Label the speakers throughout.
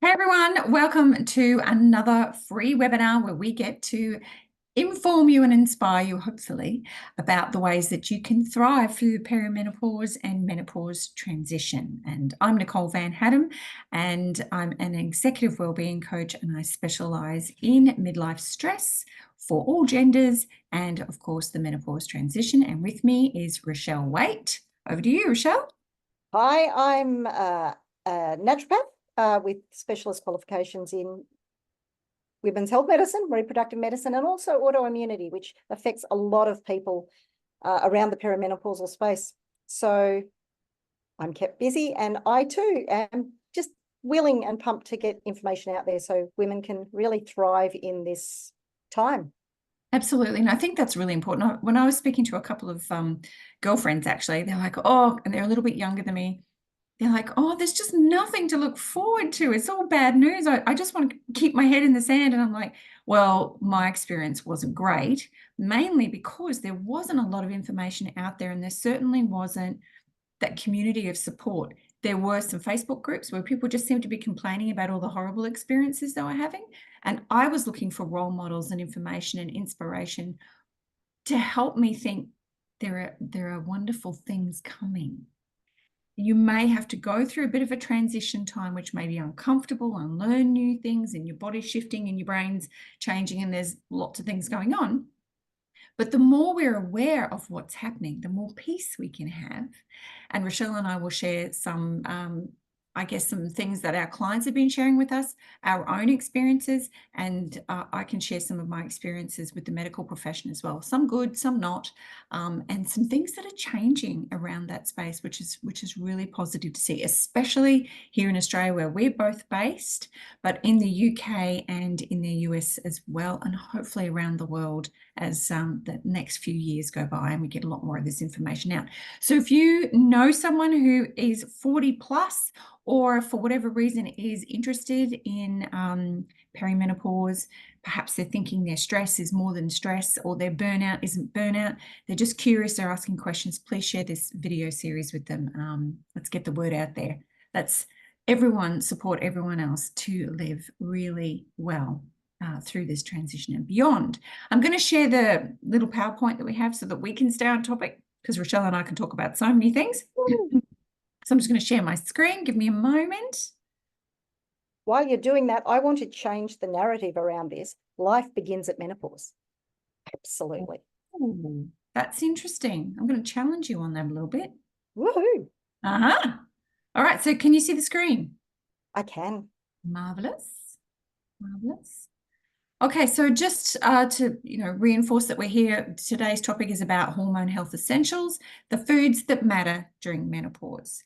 Speaker 1: Hey everyone, welcome to another free webinar where we get to inform you and inspire you, hopefully, about the ways that you can thrive through the perimenopause and menopause transition. And I'm Nicole Van Haddam, and I'm an executive wellbeing coach, and I specialize in midlife stress for all genders and, of course, the menopause transition. And with me is Rochelle Waite. Over to you, Rochelle.
Speaker 2: Hi, I'm a naturopath with specialist qualifications in women's health medicine, reproductive medicine, and also autoimmunity, which affects a lot of people around the perimenopausal space. So I'm kept busy, and I too am just willing and pumped to get information out there so women can really thrive in this time.
Speaker 1: Absolutely. And I think that's really important. When I was speaking to a couple of girlfriends, actually, they're like, oh, and they're a little bit younger than me. They're like, oh, there's just nothing to look forward to. It's all bad news. I just want to keep my head in the sand. And I'm like, well, my experience wasn't great, mainly because there wasn't a lot of information out there, and there certainly wasn't that community of support. There were some Facebook groups where people just seemed to be complaining about all the horrible experiences they were having. And I was looking for role models and information and inspiration to help me think there are wonderful things coming. You may have to go through a bit of a transition time, which may be uncomfortable, and learn new things, and your body's shifting and your brain's changing, and there's lots of things going on. But the more we're aware of what's happening, the more peace we can have. And Rochelle and I will share some, some things that our clients have been sharing with us, our own experiences, and I can share some of my experiences with the medical profession as well. Some good, some not, and some things that are changing around that space, which is really positive to see, especially here in Australia where we're both based, but in the UK and in the US as well, and hopefully around the world as the next few years go by and we get a lot more of this information out. So if you know someone who is 40 plus, or for whatever reason is interested in perimenopause, perhaps they're thinking their stress is more than stress, or their burnout isn't burnout, they're just curious, they're asking questions, please share this video series with them. Let's get the word out there. Let's everyone support everyone else to live really well through this transition and beyond. I'm going to share the little PowerPoint that we have so that we can stay on topic, because Rochelle and I can talk about so many things. So I'm just going to share my screen. Give me a moment.
Speaker 2: While you're doing that, I want to change the narrative around this. Life begins at menopause. Absolutely.
Speaker 1: Ooh, that's interesting. I'm going to challenge you on that a little bit.
Speaker 2: Woohoo.
Speaker 1: Uh-huh. All right. So can you see the screen?
Speaker 2: I can.
Speaker 1: Marvelous. Marvelous. Okay, so just to reinforce that we're here, today's topic is about hormone health essentials, the foods that matter during menopause.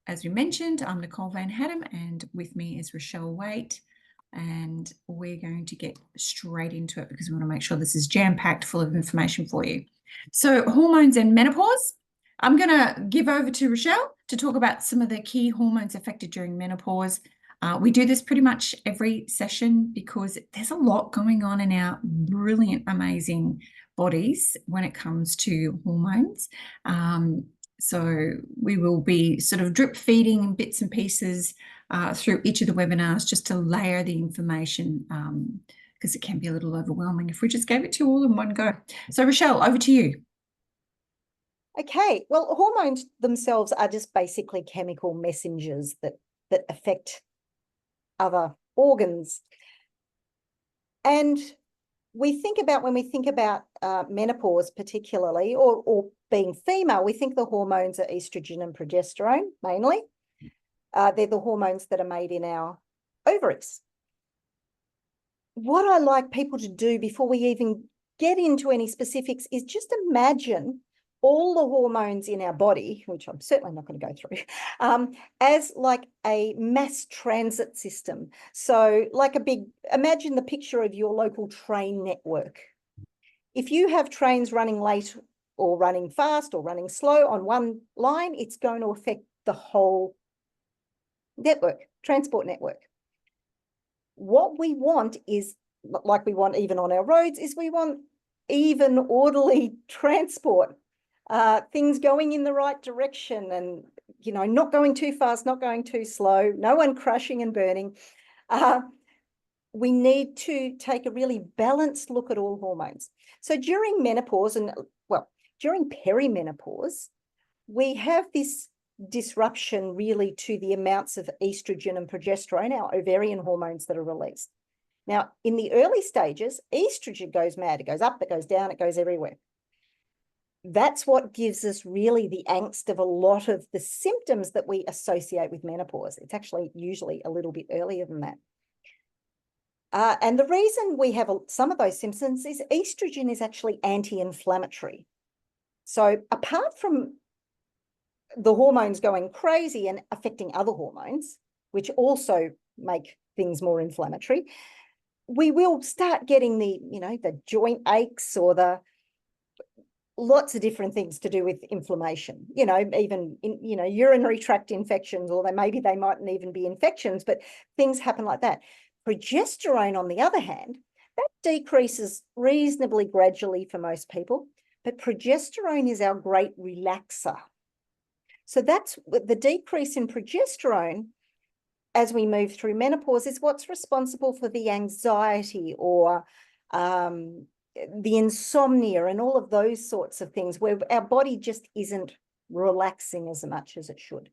Speaker 1: As we mentioned, I'm Nicole Van Haddam, and with me is Rochelle Waite, and we're going to get straight into it because we want to make sure this is jam-packed full of information for you. So hormones and menopause. I'm going to give over to Rochelle to talk about some of the key hormones affected during menopause. We do this pretty much every session because there's a lot going on in our brilliant, amazing bodies when it comes to hormones. So we will be sort of drip feeding bits and pieces through each of the webinars just to layer the information, because it can be a little overwhelming if we just gave it to you all in one go. So Rochelle, over to you.
Speaker 2: Okay, well, hormones themselves are just basically chemical messengers that affect other organs. And when we think about menopause particularly, or being female, we think the hormones are estrogen and progesterone mainly. They're the hormones that are made in our ovaries. What I like people to do before we even get into any specifics is just imagine all the hormones in our body, which I'm certainly not going to go through, as like a mass transit system. So like imagine the picture of your local train network. If you have trains running late or running fast or running slow on one line, it's going to affect the whole network, transport network. What we want is, like we want even on our roads, is we want even orderly transport. Things going in the right direction and not going too fast, not going too slow, no one crashing and burning. We need to take a really balanced look at all hormones. So during menopause during perimenopause, we have this disruption really to the amounts of estrogen and progesterone, our ovarian hormones that are released. Now, in the early stages, estrogen goes mad. It goes up, it goes down, it goes everywhere. That's what gives us really the angst of a lot of the symptoms that we associate with menopause. It's actually usually a little bit earlier than that. And the reason we have some of those symptoms is estrogen is actually anti-inflammatory. So apart from the hormones going crazy and affecting other hormones, which also make things more inflammatory, we will start getting the joint aches or the lots of different things to do with inflammation, even urinary tract infections, or maybe they mightn't even be infections, but things happen like that. Progesterone, on the other hand, that decreases reasonably gradually for most people, but progesterone is our great relaxer. So that's the decrease in progesterone as we move through menopause is what's responsible for the anxiety or the insomnia and all of those sorts of things where our body just isn't relaxing as much as it should.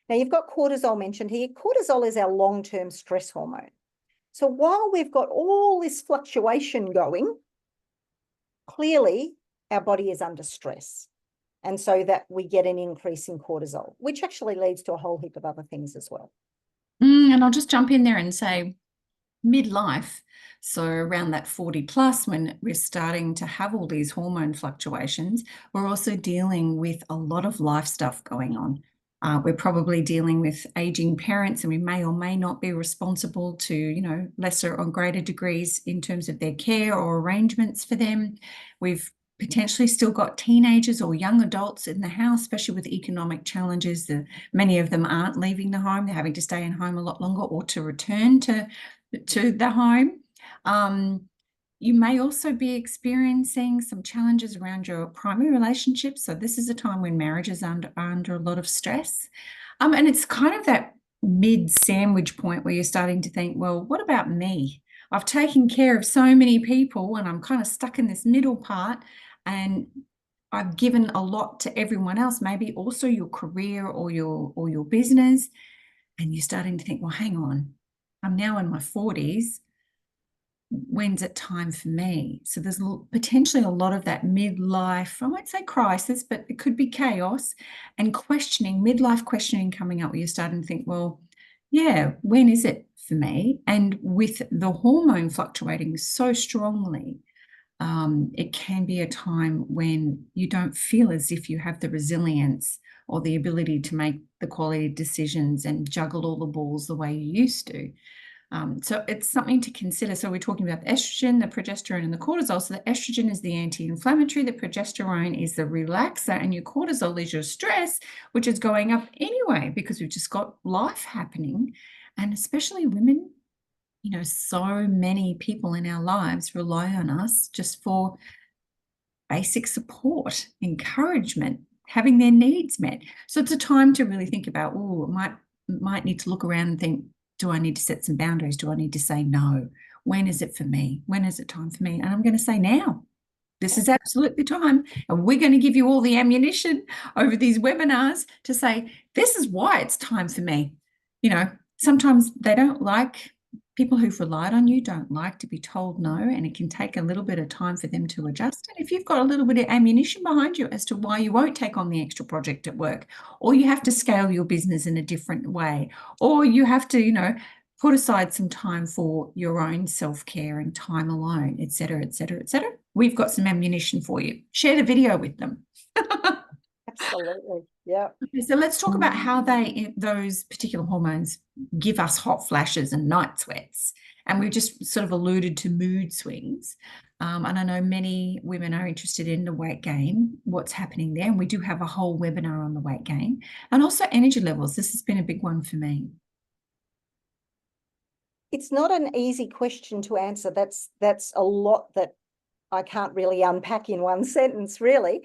Speaker 2: Now, you've got cortisol mentioned here. Cortisol is our long-term stress hormone. So while we've got all this fluctuation going, clearly our body is under stress. And so that we get an increase in cortisol, which actually leads to a whole heap of other things as well.
Speaker 1: And I'll just jump in there and say midlife, so around that 40 plus, when we're starting to have all these hormone fluctuations, we're also dealing with a lot of life stuff going on. We're probably dealing with aging parents, and we may or may not be responsible to, lesser or greater degrees in terms of their care or arrangements for them. We've potentially still got teenagers or young adults in the house, especially with economic challenges. Many of them aren't leaving the home. They're having to stay in home a lot longer or to return to the home. You may also be experiencing some challenges around your primary relationships. So this is a time when marriages are under a lot of stress. And it's kind of that mid-sandwich point where you're starting to think, well, what about me? I've taken care of so many people and I'm kind of stuck in this middle part, and I've given a lot to everyone else, maybe also your career or your business. And you're starting to think, well, hang on, I'm now in my 40s. When's it time for me? So there's potentially a lot of that midlife, I won't say crisis, but it could be chaos and midlife questioning coming up where you're starting to think, well, yeah, when is it for me? And with the hormone fluctuating so strongly, it can be a time when you don't feel as if you have the resilience or the ability to make the quality decisions and juggle all the balls the way you used to. So it's something to consider. So we're talking about the estrogen, the progesterone, and the cortisol. So the estrogen is the anti-inflammatory, the progesterone is the relaxer, and your cortisol is your stress, which is going up anyway because we've just got life happening. And especially women, so many people in our lives rely on us just for basic support, encouragement, having their needs met. So it's a time to really think about, might need to look around and think, do I need to set some boundaries? Do I need to say no? When is it for me? When is it time for me? And I'm going to say now. This is absolutely time. And we're going to give you all the ammunition over these webinars to say, this is why it's time for me. Sometimes they don't like, people who've relied on you don't like to be told no, and it can take a little bit of time for them to adjust. And if you've got a little bit of ammunition behind you as to why you won't take on the extra project at work, or you have to scale your business in a different way, or you have to, put aside some time for your own self-care and time alone, et cetera, et cetera, et cetera, we've got some ammunition for you. Share the video with them.
Speaker 2: Absolutely. Yeah.
Speaker 1: Okay, so let's talk about how those particular hormones give us hot flashes and night sweats. And we've just sort of alluded to mood swings. And I know many women are interested in the weight gain, what's happening there. And we do have a whole webinar on the weight gain and also energy levels. This has been a big one for me.
Speaker 2: It's not an easy question to answer. That's a lot that I can't really unpack in one sentence, really.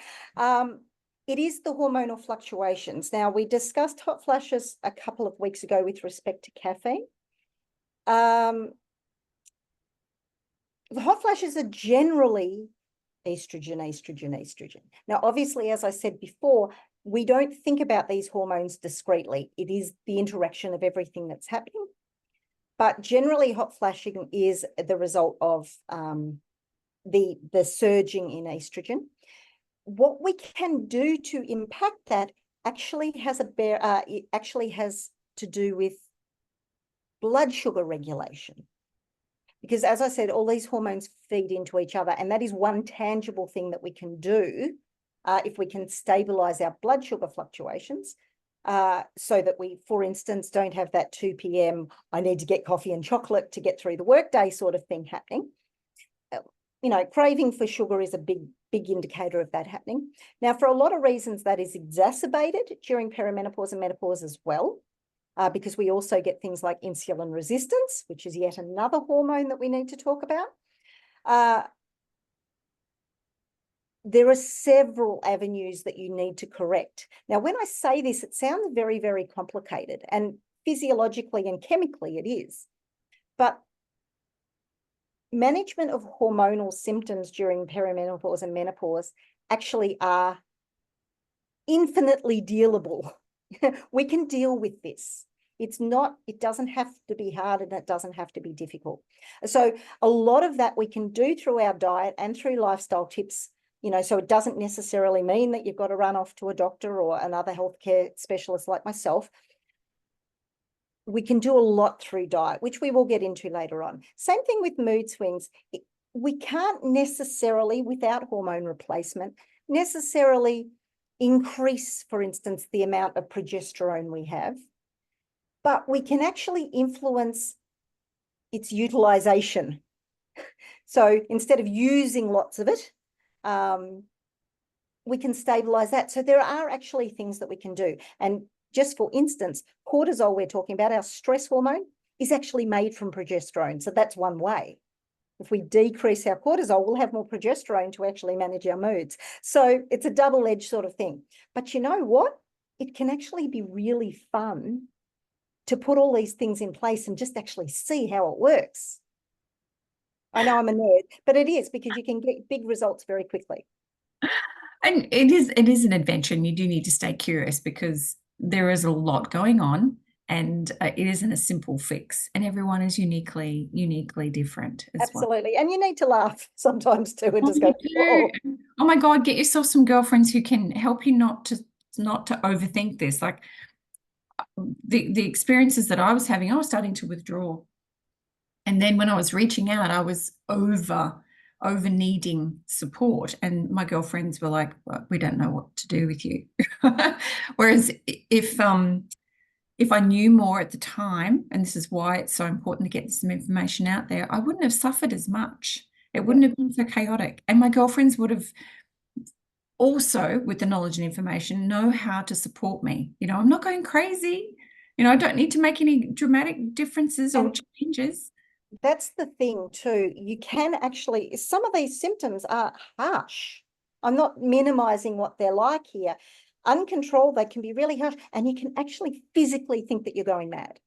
Speaker 2: It is the hormonal fluctuations. Now, we discussed hot flashes a couple of weeks ago with respect to caffeine. The hot flashes are generally estrogen, estrogen, estrogen. Now, obviously, as I said before, we don't think about these hormones discretely. It is the interaction of everything that's happening. But generally, hot flashing is the result of the surging in estrogen. What we can do to impact that actually has it actually has to do with blood sugar regulation. Because as I said, all these hormones feed into each other, and that is one tangible thing that we can do if we can stabilize our blood sugar fluctuations, so that we, for instance, don't have that 2 p.m. I need to get coffee and chocolate to get through the workday sort of thing happening. You know, craving for sugar is a big indicator of that happening. Now, for a lot of reasons, that is exacerbated during perimenopause and menopause as well. Because we also get things like insulin resistance, which is yet another hormone that we need to talk about. There are several avenues that you need to correct. Now, when I say this, it sounds very, very complicated, and physiologically and chemically it is. But management of hormonal symptoms during perimenopause and menopause actually are infinitely dealable. We can deal with this. It doesn't have to be hard, and it doesn't have to be difficult. So a lot of that we can do through our diet and through lifestyle tips, you know, so it doesn't necessarily mean that you've got to run off to a doctor or another healthcare specialist like myself. We can do a lot through diet, which we will get into later on. Same thing with mood swings. We can't necessarily, without hormone replacement, necessarily increase, for instance, the amount of progesterone we have, but we can actually influence its utilization. So instead of using lots of it, we can stabilize that. So there are actually things that we can do. And just for instance, cortisol we're talking about, our stress hormone, is actually made from progesterone. So that's one way. If we decrease our cortisol, we'll have more progesterone to actually manage our moods. So it's a double-edged sort of thing. But you know what? It can actually be really fun to put all these things in place and just actually see how it works. I know I'm a nerd, but it is, because you can get big results very quickly.
Speaker 1: And it is an adventure, and you do need to stay curious, because there is a lot going on, and it isn't a simple fix, and everyone is uniquely different as well.
Speaker 2: Absolutely. And you need to laugh sometimes too, and
Speaker 1: Oh,
Speaker 2: just
Speaker 1: you
Speaker 2: go,
Speaker 1: do.
Speaker 2: oh,
Speaker 1: Oh my God, get yourself some girlfriends who can help you not to overthink this. Like the experiences that I was having, I was starting to withdraw. And then when I was reaching out, I was over needing support. And my girlfriends were like, well, we don't know what to do with you. Whereas if I knew more at the time, and this is why it's so important to get some information out there, I wouldn't have suffered as much. It wouldn't have been so chaotic. And my girlfriends would have also, with the knowledge and information, know how to support me. You know, I'm not going crazy. You know, I don't need to make any dramatic differences or
Speaker 2: and
Speaker 1: changes.
Speaker 2: that's the thing too. You can actually, some of these symptoms are harsh. I'm not minimizing what they're like here. Uncontrolled, they can be really harsh, and you can actually physically think that you're going mad,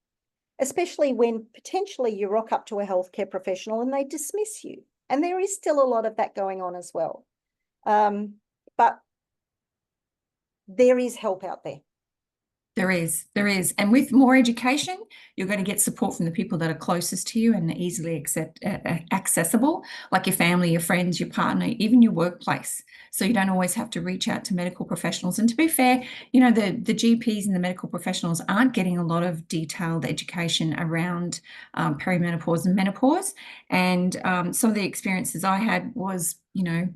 Speaker 2: especially when potentially you rock up to a healthcare professional and they dismiss you. And there is still a lot of that going on as well. But there is help out there.
Speaker 1: There is. And with more education, you're going to get support from the people that are closest to you and easily accessible, like your family, your friends, your partner, even your workplace. So you don't always have to reach out to medical professionals. And to be fair, you know, the GPs and the medical professionals aren't getting a lot of detailed education around perimenopause and menopause. And some of the experiences I had was, you know,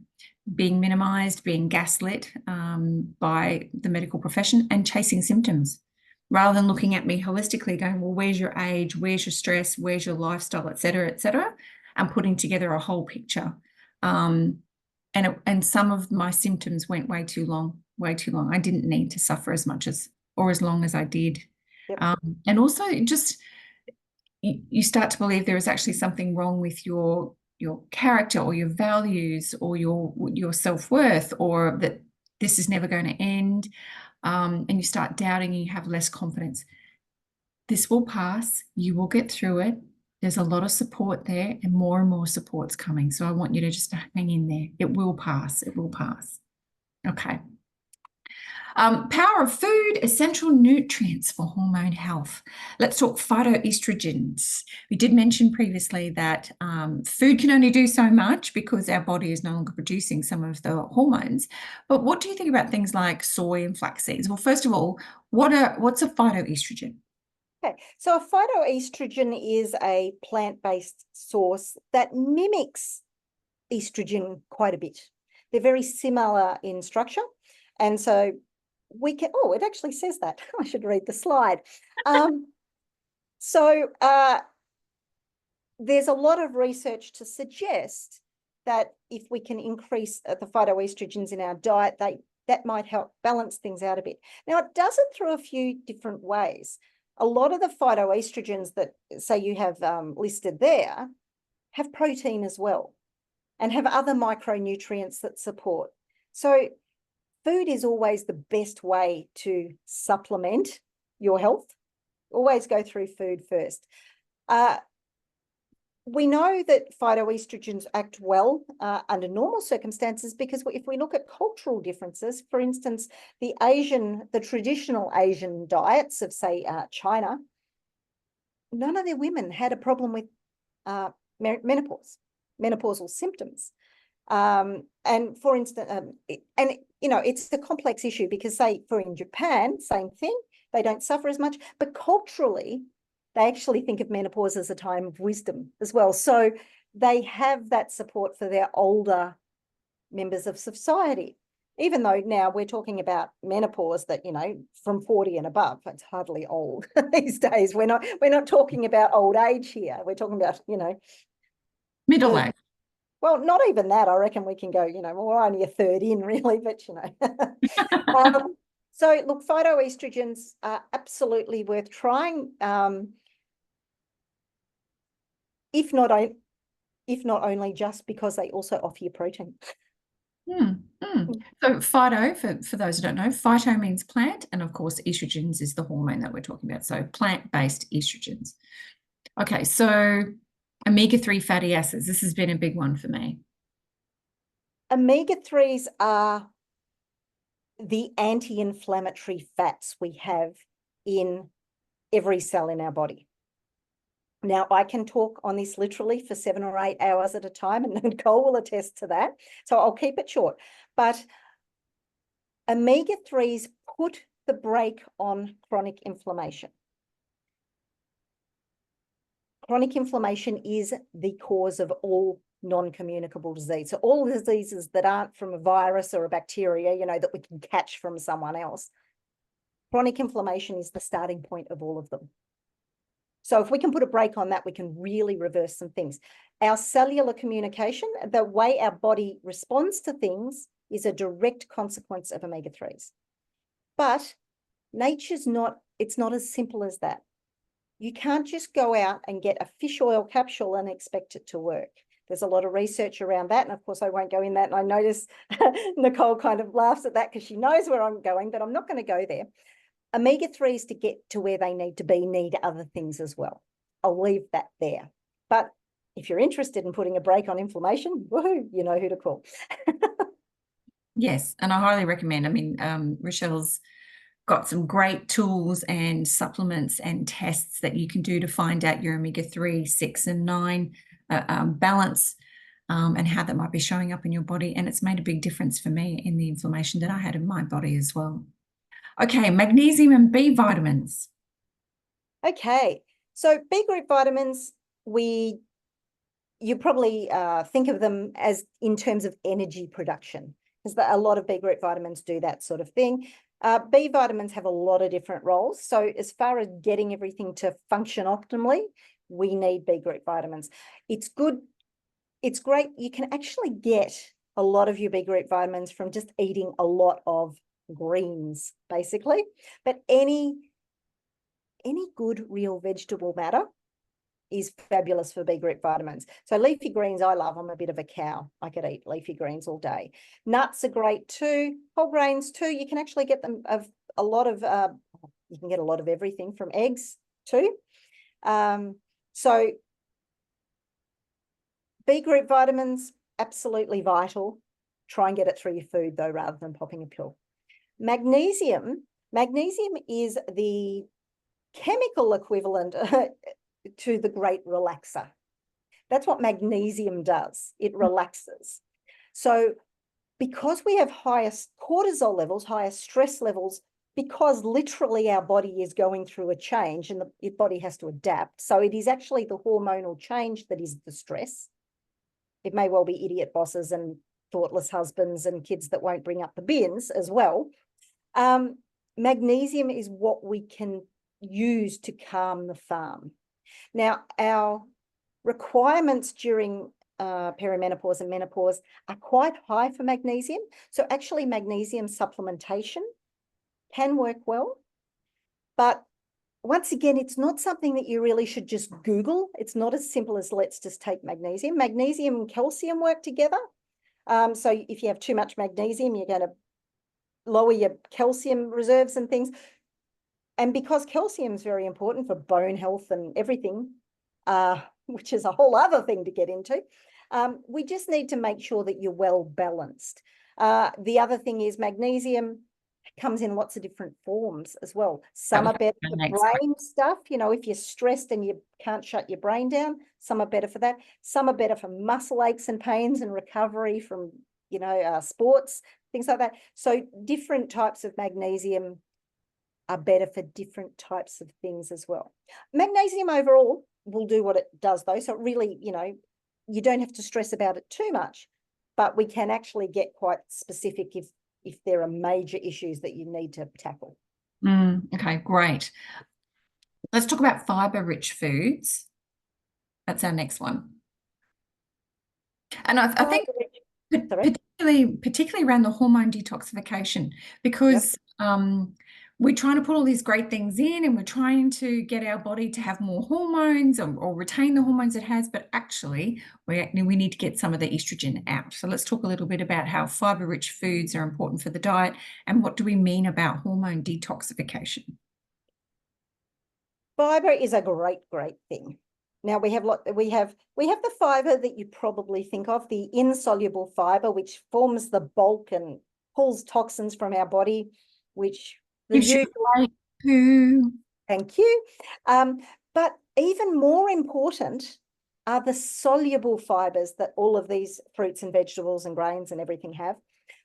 Speaker 1: being minimized, being gaslit by the medical profession, and chasing symptoms rather than looking at me holistically, going, well, where's your age, where's your stress, where's your lifestyle, et cetera, and putting together a whole picture. And some of my symptoms went way too long. I didn't need to suffer as much or as long as I did.
Speaker 2: Yep.
Speaker 1: And also just you start to believe there is actually something wrong with your character or your values or your self-worth, or that this is never going to end, and you start doubting and you have less confidence. This will pass. You will get through it. There's a lot of support there and more support's coming. So I want you to just hang in there. It will pass. It will pass. Okay. Power of food, essential nutrients for hormone health. Let's talk phytoestrogens. We did mention previously that food can only do so much because our body is no longer producing some of the hormones. But what do you think about things like soy and flax seeds? Well, first of all, what's a phytoestrogen?
Speaker 2: Okay, so a phytoestrogen is a plant-based source that mimics estrogen quite a bit. They're very similar in structure. And so we can, oh, it actually says that. I should read the slide. So there's a lot of research to suggest that if we can increase the phytoestrogens in our diet, that might help balance things out a bit. Now, it does it through a few different ways. A lot of the phytoestrogens that, say, you have listed there have protein as well and have other micronutrients that support. So food is always the best way to supplement your health. Always go through food first. We know that phytoestrogens act well under normal circumstances because if we look at cultural differences, for instance, the traditional Asian diets of, say, China, none of their women had a problem with menopausal symptoms. And for instance, it's a complex issue because, say, in Japan, same thing, they don't suffer as much, but culturally, they actually think of menopause as a time of wisdom as well. So they have that support for their older members of society, even though now we're talking about menopause that, from 40 and above, it's hardly old these days. We're not talking about old age here. We're talking about,
Speaker 1: Middle age.
Speaker 2: Well, not even that. I reckon we can go, we're only a third in really, but, so look, phytoestrogens are absolutely worth trying. If not only just because they also offer you protein.
Speaker 1: So phyto, for those who don't know, phyto means plant, and of course, estrogens is the hormone that we're talking about. So plant-based estrogens. Okay, so omega-3 fatty acids. This has been a big one for me.
Speaker 2: Omega-3s are the anti-inflammatory fats we have in every cell in our body. Now, I can talk on this literally for 7 or 8 hours at a time, and Nicole will attest to that. So I'll keep it short. But omega-3s put the brake on chronic inflammation. Chronic inflammation is the cause of all non-communicable disease. So all diseases that aren't from a virus or a bacteria, that we can catch from someone else. Chronic inflammation is the starting point of all of them. So if we can put a brake on that, we can really reverse some things. Our cellular communication, the way our body responds to things, is a direct consequence of omega-3s. But it's not as simple as that. You can't just go out and get a fish oil capsule and expect it to work. There's a lot of research around that. And of course, I won't go in that. And I notice Nicole kind of laughs at that because she knows where I'm going, but I'm not going to go there. Omega-3s, to get to where they need to be, need other things as well. I'll leave that there. But if you're interested in putting a brake on inflammation, woohoo, you know who to call.
Speaker 1: Yes, and I highly recommend. I mean, Rochelle's got some great tools and supplements and tests that you can do to find out your omega-3, 6, and 9 balance and how that might be showing up in your body. And it's made a big difference for me in the inflammation that I had in my body as well. Okay, magnesium and B vitamins.
Speaker 2: Okay, so B group vitamins, you probably think of them as in terms of energy production, because a lot of B group vitamins do that sort of thing. B vitamins have a lot of different roles. So as far as getting everything to function optimally, we need B group vitamins. It's good. It's great. You can actually get a lot of your B group vitamins from just eating a lot of greens, basically. But any good real vegetable matter is fabulous for B group vitamins. So leafy greens, I love. I'm a bit of a cow. I could eat leafy greens all day. Nuts are great too. Whole grains too. You can actually get them of a lot of, you can get a lot of everything from eggs too. So B group vitamins, absolutely vital. Try and get it through your food though, rather than popping a pill. Magnesium is the chemical equivalent to the great relaxer. That's what magnesium does. It relaxes. So because we have highest cortisol levels, highest stress levels, because literally our body is going through a change and the body has to adapt. So it is actually the hormonal change that is the stress. It may well be idiot bosses and thoughtless husbands and kids that won't bring up the bins as well. Magnesium is what we can use to calm the farm. Now, our requirements during perimenopause and menopause are quite high for magnesium. So actually magnesium supplementation can work well. But once again, it's not something that you really should just Google. It's not as simple as let's just take magnesium. Magnesium and calcium work together. So if you have too much magnesium, you're going to lower your calcium reserves and things. And because calcium is very important for bone health and everything, which is a whole other thing to get into, we just need to make sure that you're well balanced. The other thing is magnesium comes in lots of different forms as well. Some are better for brain stuff. You know, if you're stressed and you can't shut your brain down, some are better for that. Some are better for muscle aches and pains and recovery from, you know, sports, things like that. So different types of magnesium are better for different types of things as well. Magnesium overall will do what it does though. So it really, you know, you don't have to stress about it too much, but we can actually get quite specific if there are major issues that you need to tackle.
Speaker 1: Okay, great. Let's talk about fiber-rich foods. That's our next one. And I think particularly around the hormone detoxification, because we're trying to put all these great things in and we're trying to get our body to have more hormones or retain the hormones it has, but actually we need to get some of the estrogen out. So let's talk a little bit about how fiber-rich foods are important for the diet and what do we mean about hormone detoxification.
Speaker 2: Fiber is a great thing. Now we have the fiber that you probably think of, the insoluble fiber, which forms the bulk and pulls toxins from our body, which
Speaker 1: gives you great poo.
Speaker 2: Thank you. But even more important are the soluble fibers that all of these fruits and vegetables and grains and everything have,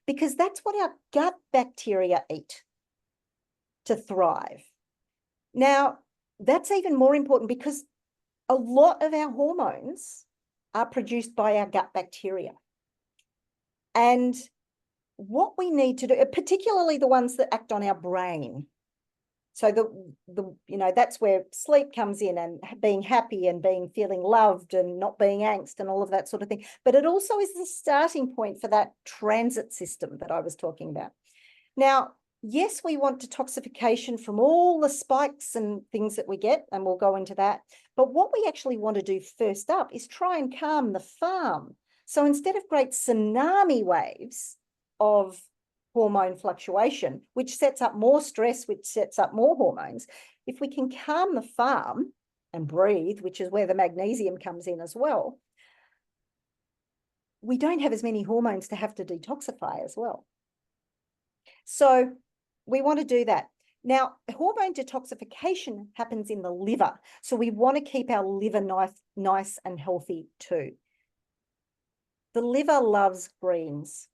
Speaker 2: because that's what our gut bacteria eat to thrive. Now, that's even more important because a lot of our hormones are produced by our gut bacteria. And what we need to do, particularly the ones that act on our brain. So you know, that's where sleep comes in and being happy and feeling loved and not being angst and all of that sort of thing. But it also is the starting point for that transit system that I was talking about. Now, yes, we want detoxification from all the spikes and things that we get, and we'll go into that. But what we actually want to do first up is try and calm the farm. So instead of great tsunami waves of hormone fluctuation, which sets up more stress, which sets up more hormones, if we can calm the farm and breathe, which is where the magnesium comes in as well, we don't have as many hormones to have to detoxify as well. So we want to do that. Now, hormone detoxification happens in the liver. So we want to keep our liver nice and healthy too. The liver loves greens.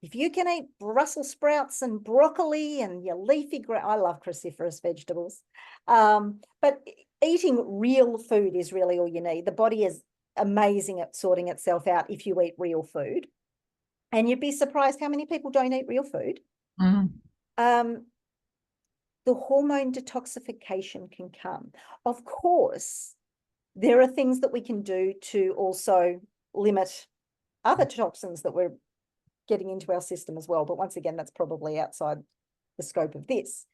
Speaker 2: If you can eat Brussels sprouts and broccoli and your leafy, I love cruciferous vegetables. But eating real food is really all you need. The body is amazing at sorting itself out if you eat real food. And you'd be surprised how many people don't eat real food. The hormone detoxification can come. Of course, there are things that we can do to also limit other toxins that we're getting into our system as well. But once again, that's probably outside the scope of this.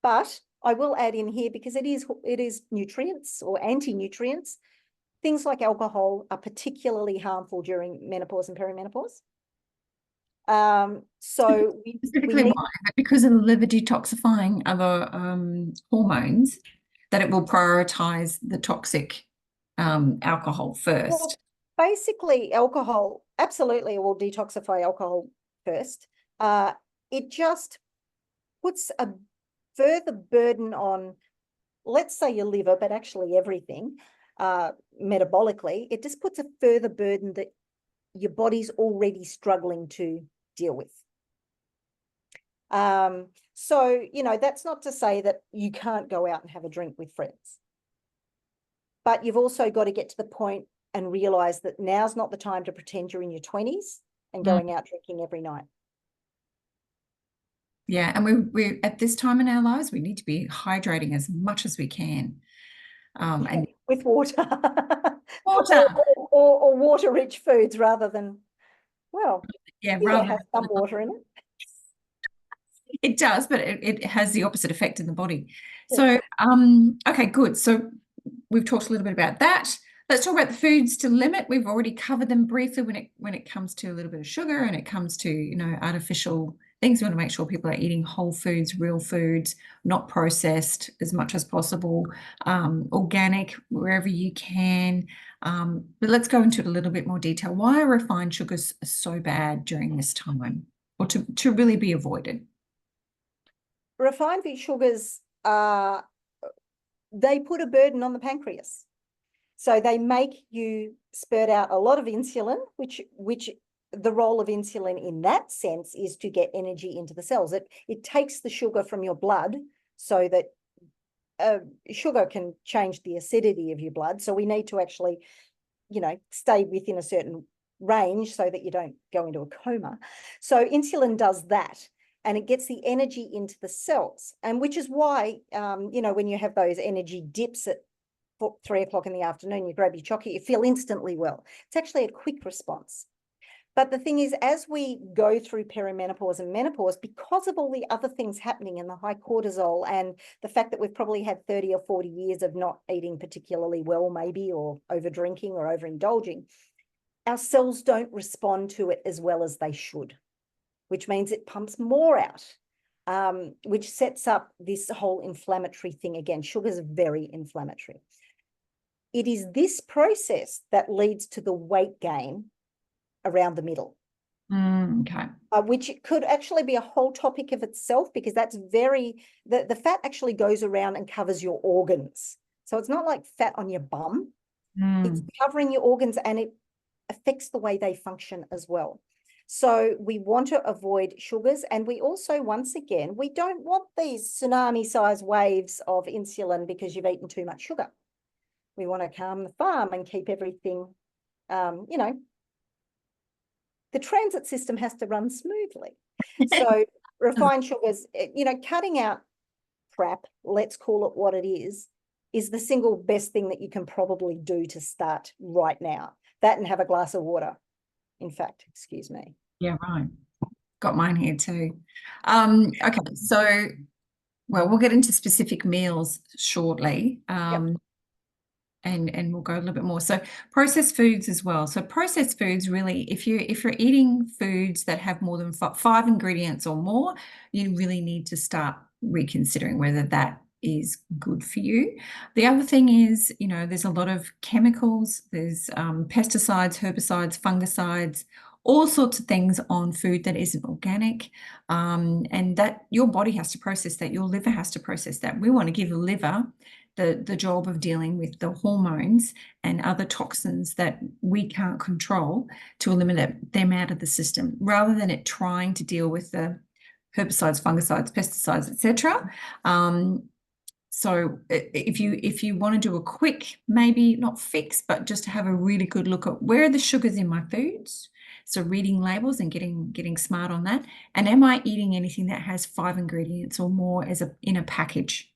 Speaker 2: But I will add in here, because it is nutrients or anti-nutrients. Things like alcohol are particularly harmful during menopause and perimenopause. So we
Speaker 1: Specifically
Speaker 2: need,
Speaker 1: why? Because of the liver detoxifying other hormones, that it will prioritize the toxic alcohol first.
Speaker 2: well, basically alcohol, absolutely, it will detoxify alcohol first. It just puts a further burden on, let's say, your liver, but actually everything, metabolically. It just puts a further burden that your body's already struggling to deal with. So, that's not to say that you can't go out and have a drink with friends, but you've also got to get to the point and realize that now's not the time to pretend you're in your 20s and going out drinking every night.
Speaker 1: Yeah, and we at this time in our lives, we need to be hydrating as much as we can. And
Speaker 2: With water.
Speaker 1: water.
Speaker 2: or water-rich foods rather than, well,
Speaker 1: Yeah,
Speaker 2: yeah,
Speaker 1: rather
Speaker 2: have some water in it.
Speaker 1: it does, but it has the opposite effect in the body.
Speaker 2: Yeah.
Speaker 1: So, okay, good. So we've talked a little bit about that. Let's talk about the foods to limit. We've already covered them briefly when it comes to a little bit of sugar and it comes to, artificial things. We want to make sure people are eating whole foods, real foods, not processed as much as possible, organic wherever you can. But let's go into it a little bit more detail. Why are refined sugars so bad during this time, or to really be avoided?
Speaker 2: Refined sugars they put a burden on the pancreas. So they make you spurt out a lot of insulin, which the role of insulin in that sense is to get energy into the cells. It takes the sugar from your blood so that sugar can change the acidity of your blood. So we need to actually, stay within a certain range so that you don't go into a coma. So insulin does that, and it gets the energy into the cells. And which is why, when you have those energy dips at 3 o'clock in the afternoon, you grab your chocolate, you feel instantly well. It's actually a quick response. But the thing is, as we go through perimenopause and menopause, because of all the other things happening and the high cortisol and the fact that we've probably had 30 or 40 years of not eating particularly well, maybe, or over drinking or overindulging, our cells don't respond to it as well as they should, which means it pumps more out, which sets up this whole inflammatory thing again. Sugar is very inflammatory. It is this process that leads to the weight gain around the middle.
Speaker 1: Okay.
Speaker 2: Which could actually be a whole topic of itself, because that's the fat actually goes around and covers your organs. So it's not like fat on your bum. It's covering your organs, and it affects the way they function as well. So we want to avoid sugars, and we also, once again, we don't want these tsunami-sized waves of insulin because you've eaten too much sugar. We want to calm the farm and keep everything, the transit system has to run smoothly. So refined sugars, cutting out crap, let's call it what it is the single best thing that you can probably do to start right now. That and have a glass of water. In fact, excuse me.
Speaker 1: Yeah, right. Got mine here too. Okay, so, well, we'll get into specific meals shortly.
Speaker 2: Yep.
Speaker 1: And we'll go a little bit more. So processed foods as well. So processed foods, really, if you're eating foods that have more than five ingredients or more, you really need to start reconsidering whether that is good for you. The other thing is, there's a lot of chemicals, there's pesticides, herbicides, fungicides, all sorts of things on food that isn't organic, and that your body has to process that, your liver has to process that. We want to give the liver the job of dealing with the hormones and other toxins that we can't control, to eliminate them out of the system, rather than it trying to deal with the herbicides, fungicides, pesticides, etc. So if you want to do a quick, maybe not fix, but just to have a really good look at where are the sugars in my foods. So reading labels and getting smart on that. And am I eating anything that has 5 ingredients or more in a package?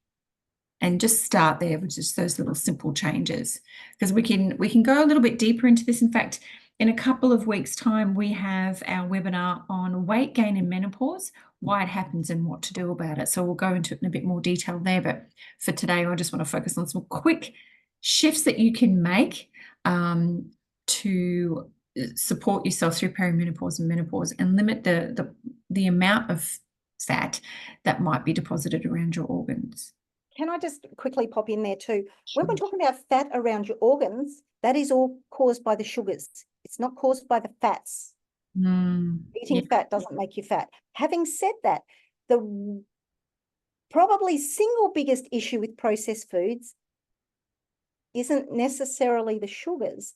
Speaker 1: And just start there with just those little simple changes, because we can go a little bit deeper into this. In fact, in a couple of weeks' time, we have our webinar on weight gain in menopause, why it happens and what to do about it. So we'll go into it in a bit more detail there. But for today, I just want to focus on some quick shifts that you can make to support yourself through perimenopause and menopause and limit the amount of fat that might be deposited around your organs.
Speaker 2: Can I just quickly pop in there too? When we're
Speaker 1: Sure.
Speaker 2: talking about fat around your organs, that is all caused by the sugars. It's not caused by the fats.
Speaker 1: Yeah.
Speaker 2: Eating fat doesn't make you fat. Having said that, the probably single biggest issue with processed foods isn't necessarily the sugars.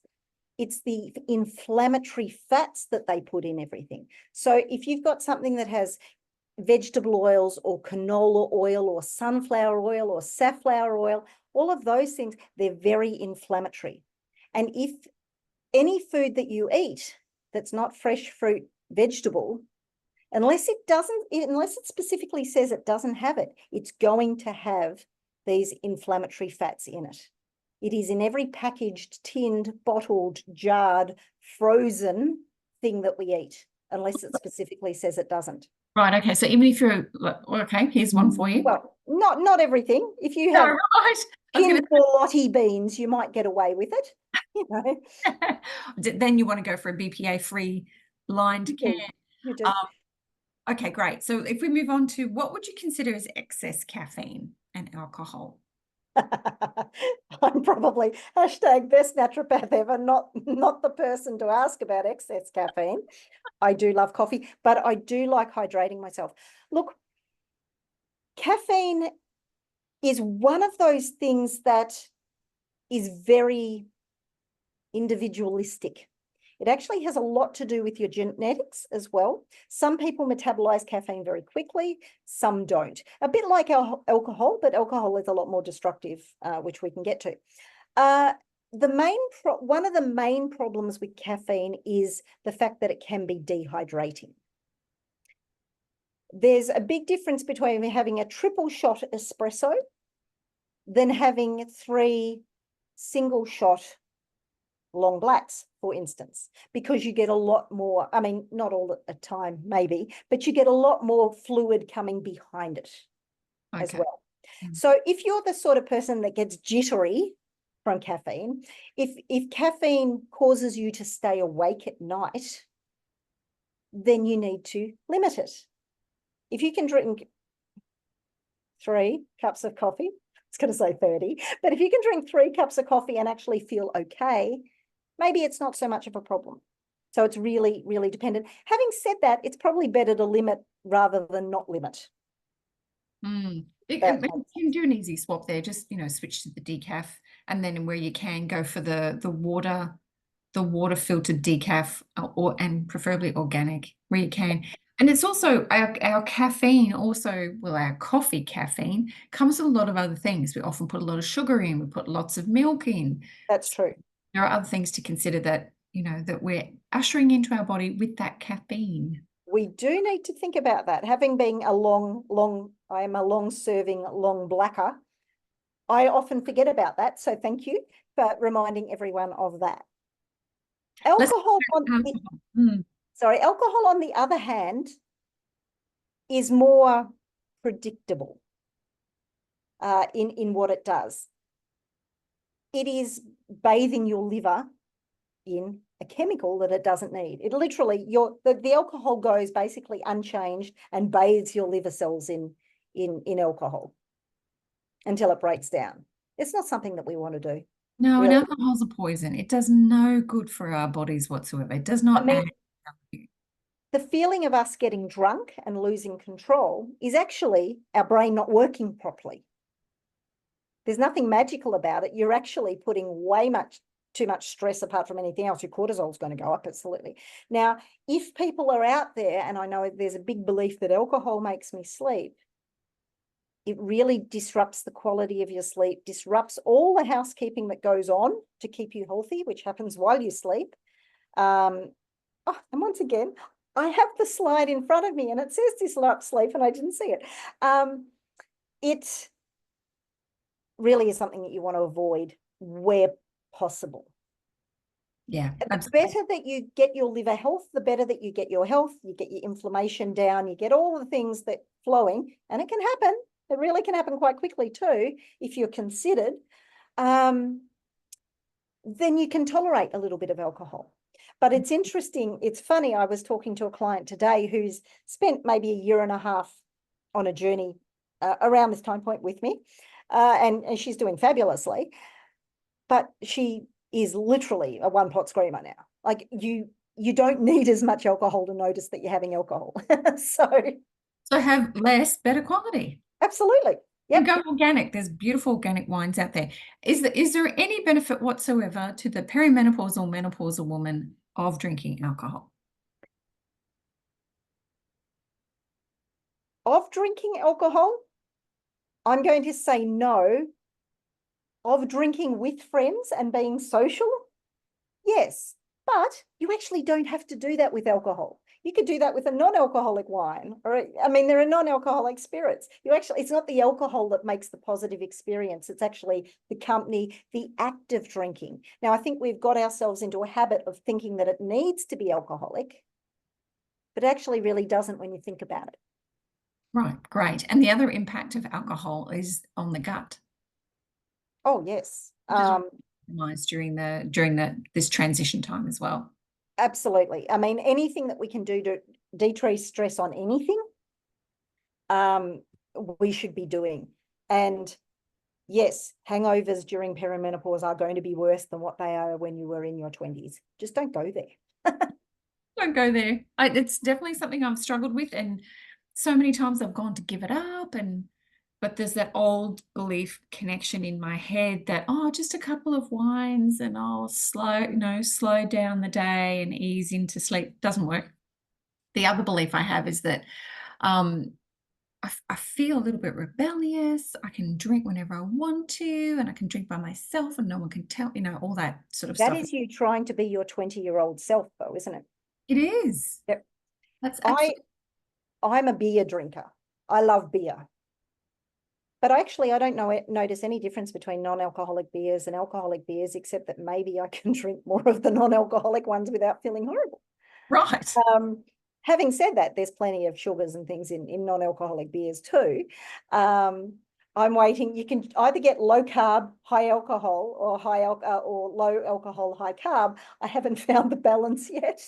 Speaker 2: It's the inflammatory fats that they put in everything. So if you've got something that has vegetable oils or canola oil or sunflower oil or safflower oil, all of those things, they're very inflammatory. And if any food that you eat that's not fresh fruit, vegetable, unless it specifically says it doesn't have it, it's going to have these inflammatory fats in it. It is in every packaged, tinned, bottled, jarred, frozen thing that we eat, unless it specifically says it doesn't.
Speaker 1: Right. Okay. So even if you're okay, here's one for you.
Speaker 2: Well, not everything. If you
Speaker 1: No,
Speaker 2: have
Speaker 1: right. I was going
Speaker 2: tinned borlotti beans, you might get away with it. You know,
Speaker 1: to. Then you want to go for a BPA-free blind
Speaker 2: you
Speaker 1: can.
Speaker 2: do. You do.
Speaker 1: Um, okay, great. So if we move on to what would you consider as excess caffeine and alcohol?
Speaker 2: I'm probably hashtag best naturopath ever, not the person to ask about excess caffeine. I do love coffee, but I do like hydrating myself. Look, caffeine is one of those things that is very individualistic. It actually has a lot to do with your genetics as well. Some people metabolize caffeine very quickly, some don't. A bit like alcohol, but alcohol is a lot more destructive, which we can get to. One of the main problems with caffeine is the fact that it can be dehydrating. There's a big difference between having a triple shot espresso than having 3 single shot long blacks, for instance, because you get a lot more, I mean, not all the time, maybe, but you get a lot more fluid coming behind it as well. So if you're the sort of person that gets jittery from caffeine, if caffeine causes you to stay awake at night, then you need to limit it. If you can drink 3 cups of coffee, it's going to say 30, but if you can drink 3 cups of coffee and actually feel okay, maybe it's not so much of a problem. So it's really, really dependent. Having said that, it's probably better to limit rather than not limit.
Speaker 1: You can do an easy swap there. Just switch to the decaf, and then where you can go for the water filtered decaf, and preferably organic where you can. And it's also our caffeine, also, well, our coffee caffeine comes with a lot of other things. We often put a lot of sugar in, we put lots of milk in.
Speaker 2: That's true.
Speaker 1: There are other things to consider that, that we're ushering into our body with that caffeine.
Speaker 2: We do need to think about that. Having been I am a long-serving long blacker, I often forget about that. So thank you for reminding everyone of that. Alcohol on the other hand is more predictable in what it does. It is bathing your liver in a chemical that it doesn't need. It literally, the alcohol goes basically unchanged and bathes your liver cells in alcohol until it breaks down. It's not something that we want to do.
Speaker 1: No,
Speaker 2: Really.
Speaker 1: and alcohol's a poison. It does no good for our bodies whatsoever. It does not add.
Speaker 2: The feeling of us getting drunk and losing control is actually our brain not working properly. There's nothing magical about it. You're actually putting too much stress apart from anything else. Your cortisol is going to go up, absolutely. Now, if people are out there, and I know there's a big belief that alcohol makes me sleep, it really disrupts the quality of your sleep, disrupts all the housekeeping that goes on to keep you healthy, which happens while you sleep. And once again, I have the slide in front of me and it says disrupt sleep and I didn't see it. It really is something that you want to avoid where possible.
Speaker 1: Yeah,
Speaker 2: The
Speaker 1: absolutely.
Speaker 2: better that you get your liver health, the better that you get your health, you get your inflammation down, you get all the things that flowing, and it can happen. It really can happen quite quickly too, if you're considered. Then you can tolerate a little bit of alcohol. But it's interesting. It's funny. I was talking to a client today who's spent maybe a year and a half on a journey around this time point with me. And she's doing fabulously, but she is literally a one pot screamer now. Like you don't need as much alcohol to notice that you're having alcohol. So
Speaker 1: So have less, better quality.
Speaker 2: absolutely.
Speaker 1: And
Speaker 2: Yep.
Speaker 1: go organic. There's beautiful organic wines out there. Is there any benefit whatsoever to the perimenopausal, menopausal woman of drinking alcohol?
Speaker 2: Of drinking alcohol, I'm going to say no. Of drinking with friends and being social, yes, but you actually don't have to do that with alcohol. You could do that with a non-alcoholic wine, or I mean, there are non-alcoholic spirits. It's not the alcohol that makes the positive experience. It's actually the company, the act of drinking. Now, I think we've got ourselves into a habit of thinking that it needs to be alcoholic, but it actually really doesn't when you think about it.
Speaker 1: Right, great. And the other impact of alcohol is on the gut,
Speaker 2: Oh, yes.
Speaker 1: which is recognized during this transition time as well.
Speaker 2: Absolutely. I mean, anything that we can do to decrease stress on anything, um, we should be doing. And yes, hangovers during perimenopause are going to be worse than what they are when you were in your 20s. Just don't go there.
Speaker 1: Don't go there. It's definitely something I've struggled with, and so many times I've gone to give it up, but there's that old belief connection in my head that, oh, just a couple of wines and I'll slow down the day and ease into sleep. Doesn't work. The other belief I have is that um, I feel a little bit rebellious. I can drink whenever I want to, and I can drink by myself, and no one can tell, all that sort of
Speaker 2: That
Speaker 1: stuff.
Speaker 2: is you trying to be your 20-year-old self, though, isn't it?
Speaker 1: It is.
Speaker 2: Yep.
Speaker 1: That's
Speaker 2: I
Speaker 1: absolutely
Speaker 2: I'm a beer drinker. I love beer. But actually, I don't notice any difference between non-alcoholic beers and alcoholic beers, except that maybe I can drink more of the non-alcoholic ones without feeling horrible.
Speaker 1: right.
Speaker 2: Um, Having said that, there's plenty of sugars and things in non-alcoholic beers too. Um, I'm waiting. You can either get low carb, high alcohol, or or low alcohol, high carb. I haven't found the balance yet.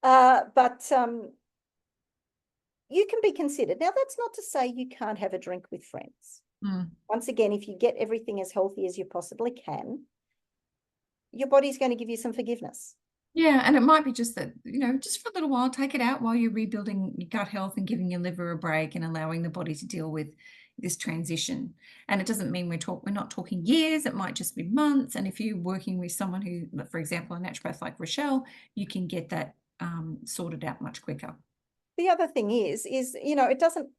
Speaker 2: Um, but you can be considered. Now, that's not to say you can't have a drink with friends.
Speaker 1: Mm.
Speaker 2: Once again, if you get everything as healthy as you possibly can, your body's going to give you some forgiveness.
Speaker 1: Yeah, and it might be just that, just for a little while, take it out while you're rebuilding your gut health and giving your liver a break and allowing the body to deal with this transition. And it doesn't mean we're not talking years, it might just be months. And if you're working with someone who, for example, a naturopath like Rochelle, you can get that sorted out much quicker.
Speaker 2: The other thing it doesn't,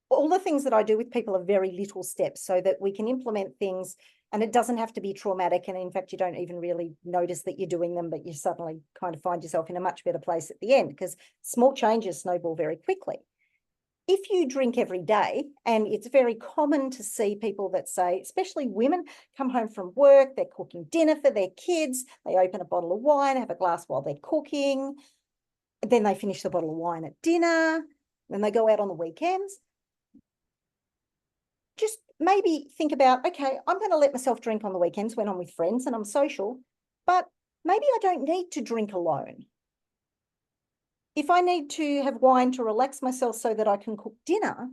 Speaker 2: all the things that I do with people are very little steps so that we can implement things and it doesn't have to be traumatic. And in fact, you don't even really notice that you're doing them, but you suddenly kind of find yourself in a much better place at the end because small changes snowball very quickly. If you drink every day, and it's very common to see people that say, especially women, come home from work, they're cooking dinner for their kids, they open a bottle of wine, have a glass while they're cooking, then they finish the bottle of wine at dinner, then they go out on the weekends. Just maybe think about, okay, I'm going to let myself drink on the weekends when I'm with friends and I'm social, but maybe I don't need to drink alone. If I need to have wine to relax myself so that I can cook dinner,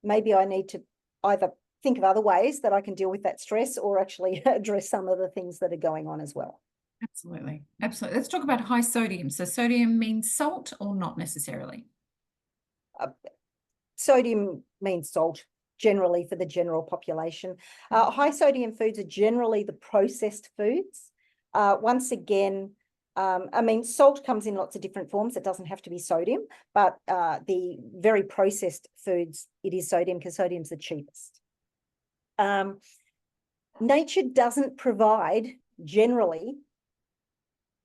Speaker 2: maybe I need to either think of other ways that I can deal with that stress or actually address some of the things that are going on as well.
Speaker 1: Absolutely. Absolutely. Let's talk about high sodium. So sodium means salt or not necessarily?
Speaker 2: Uh, Sodium means salt generally for the general population. High sodium foods are generally the processed foods. Once again, I mean, salt comes in lots of different forms. It doesn't have to be sodium, but the very processed foods, it is sodium because sodium's the cheapest. Nature doesn't provide generally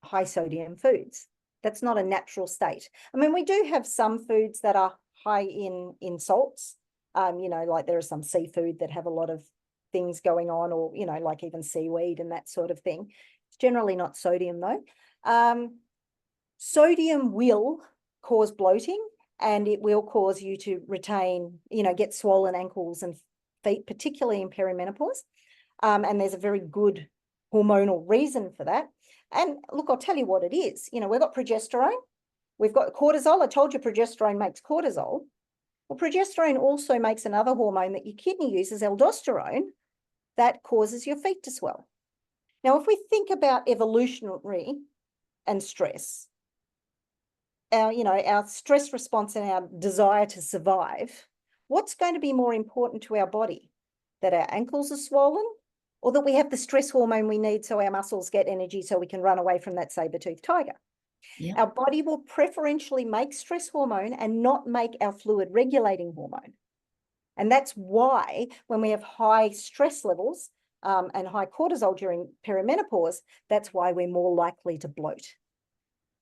Speaker 2: high sodium foods. That's not a natural state. I mean, we do have some foods that are high in salts. Like there is some seafood that have a lot of things going on, or, like even seaweed and that sort of thing. It's generally not sodium though. Sodium will cause bloating, and it will cause you to retain, get swollen ankles and feet, particularly in perimenopause. And there's a very good hormonal reason for that. And look, I'll tell you what it is. We've got progesterone, we've got cortisol. I told you progesterone makes cortisol. Well, progesterone also makes another hormone that your kidney uses, aldosterone, that causes your feet to swell. Now, if we think about evolutionary and stress, our stress response and our desire to survive, what's going to be more important to our body? That our ankles are swollen, or that we have the stress hormone we need so our muscles get energy so we can run away from that saber-toothed tiger?
Speaker 1: Yeah.
Speaker 2: Our body will preferentially make stress hormone and not make our fluid regulating hormone. And that's why when we have high stress levels and high cortisol during perimenopause, that's why we're more likely to bloat.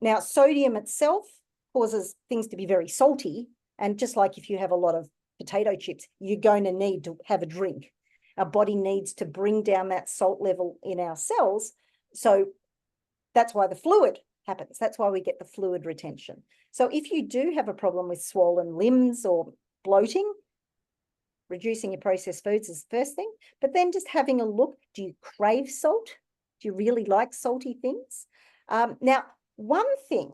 Speaker 2: Now, sodium itself causes things to be very salty. And just like if you have a lot of potato chips, you're going to need to have a drink. Our body needs to bring down that salt level in our cells. So that's why the fluid happens. That's why we get the fluid retention. So if you do have a problem with swollen limbs or bloating, reducing your processed foods is the first thing, but then just having a look, do you crave salt? Do you really like salty things? Now, one thing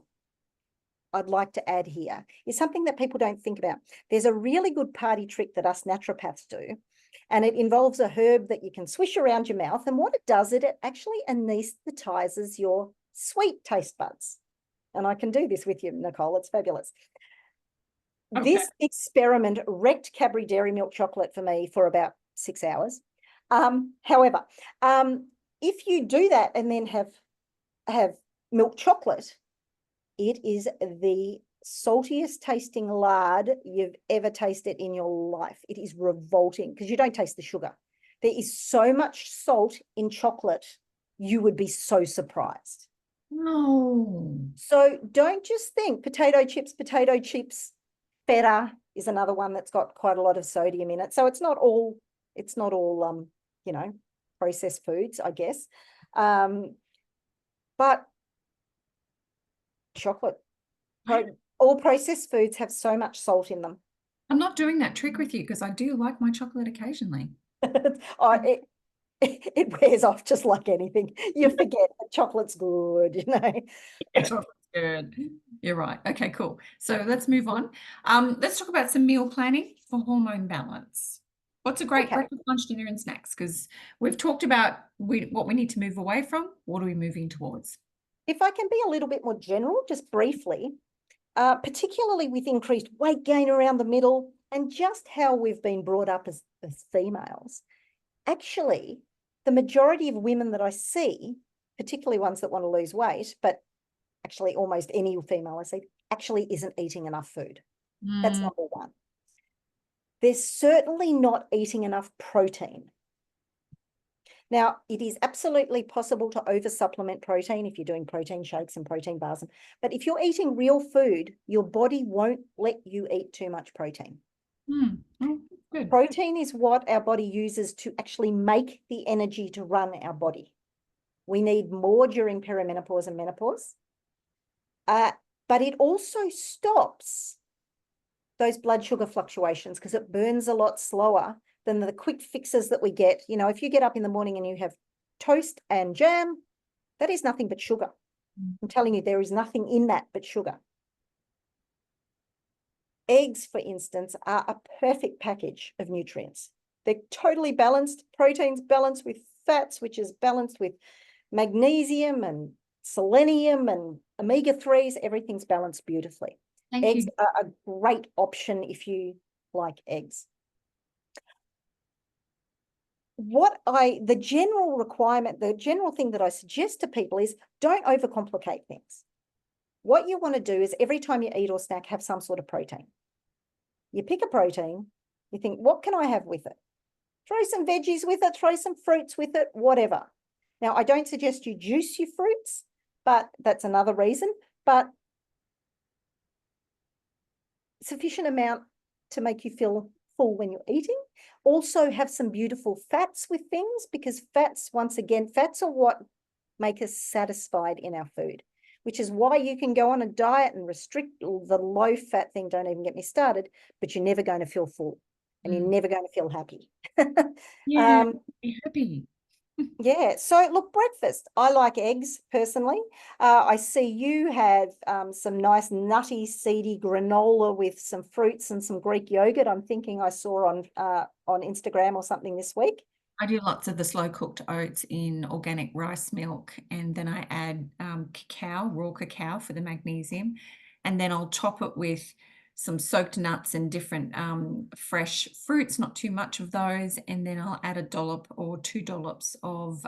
Speaker 2: I'd like to add here is something that people don't think about. There's a really good party trick that us naturopaths do, and it involves a herb that you can swish around your mouth. And what it does, it actually anesthetizes your sweet taste buds. And I can do this with you, Nicole. It's fabulous.
Speaker 1: Okay.
Speaker 2: This experiment wrecked Cadbury Dairy Milk chocolate for me for about 6 hours. However, if you do that and then have milk chocolate, it is the saltiest tasting lard you've ever tasted in your life. It is revolting because you don't taste the sugar. There is so much salt in chocolate, you would be so surprised.
Speaker 1: No.
Speaker 2: So don't just think potato chips. Feta is another one that's got quite a lot of sodium in it. So it's not all processed foods, I guess. But chocolate, all processed foods have so much salt in them.
Speaker 1: I'm not doing that trick with you because I do like my chocolate occasionally.
Speaker 2: It wears off just like anything. You forget that chocolate's good,
Speaker 1: Chocolate's good. You're right. Okay, cool. So let's move on. Let's talk about some meal planning for hormone balance. What's a great breakfast, lunch, dinner, and snacks? Because we've talked about what we need to move away from. What are we moving towards?
Speaker 2: If I can be a little bit more general, just briefly, particularly with increased weight gain around the middle and just how we've been brought up as females, actually, the majority of women that I see, particularly ones that want to lose weight, but actually almost any female I see, actually isn't eating enough food. That's number one. They're certainly not eating enough protein. Now, it is absolutely possible to over-supplement protein if you're doing protein shakes and protein bars. But if you're eating real food, your body won't let you eat too much protein.
Speaker 1: Oh, good.
Speaker 2: Protein is what our body uses to actually make the energy to run our body. We need more during perimenopause and menopause. But it also stops those blood sugar fluctuations because it burns a lot slower than the quick fixes that we get. If you get up in the morning and you have toast and jam, that is nothing but sugar. I'm telling you, there is nothing in that but sugar. Eggs, for instance, are a perfect package of nutrients. They're totally balanced. Protein's balanced with fats, which is balanced with magnesium and selenium and omega-3s. Everything's balanced beautifully. Eggs are a great option if you like eggs. The general requirement, the general thing that I suggest to people is don't overcomplicate things. What you want to do is every time you eat or snack, have some sort of protein. You pick a protein, you think, what can I have with it? Throw some veggies with it, throw some fruits with it, whatever. Now, I don't suggest you juice your fruits, but that's another reason. But sufficient amount to make you feel full when you're eating. Also have some beautiful fats with things, because fats, once again, fats are what make us satisfied in our food, which is why you can go on a diet and restrict the low fat thing. Don't even get me started, but you're never going to feel full and you're never going to feel happy.
Speaker 1: Yeah, be happy.
Speaker 2: Yeah. So look, breakfast. I like eggs personally. I see you have some nice nutty, seedy granola with some fruits and some Greek yogurt. I'm thinking I saw on Instagram or something this week.
Speaker 1: I do lots of the slow cooked oats in organic rice milk, and then I add cacao, raw cacao for the magnesium, and then I'll top it with some soaked nuts and different fresh fruits, not too much of those, and then I'll add a dollop or 2 dollops of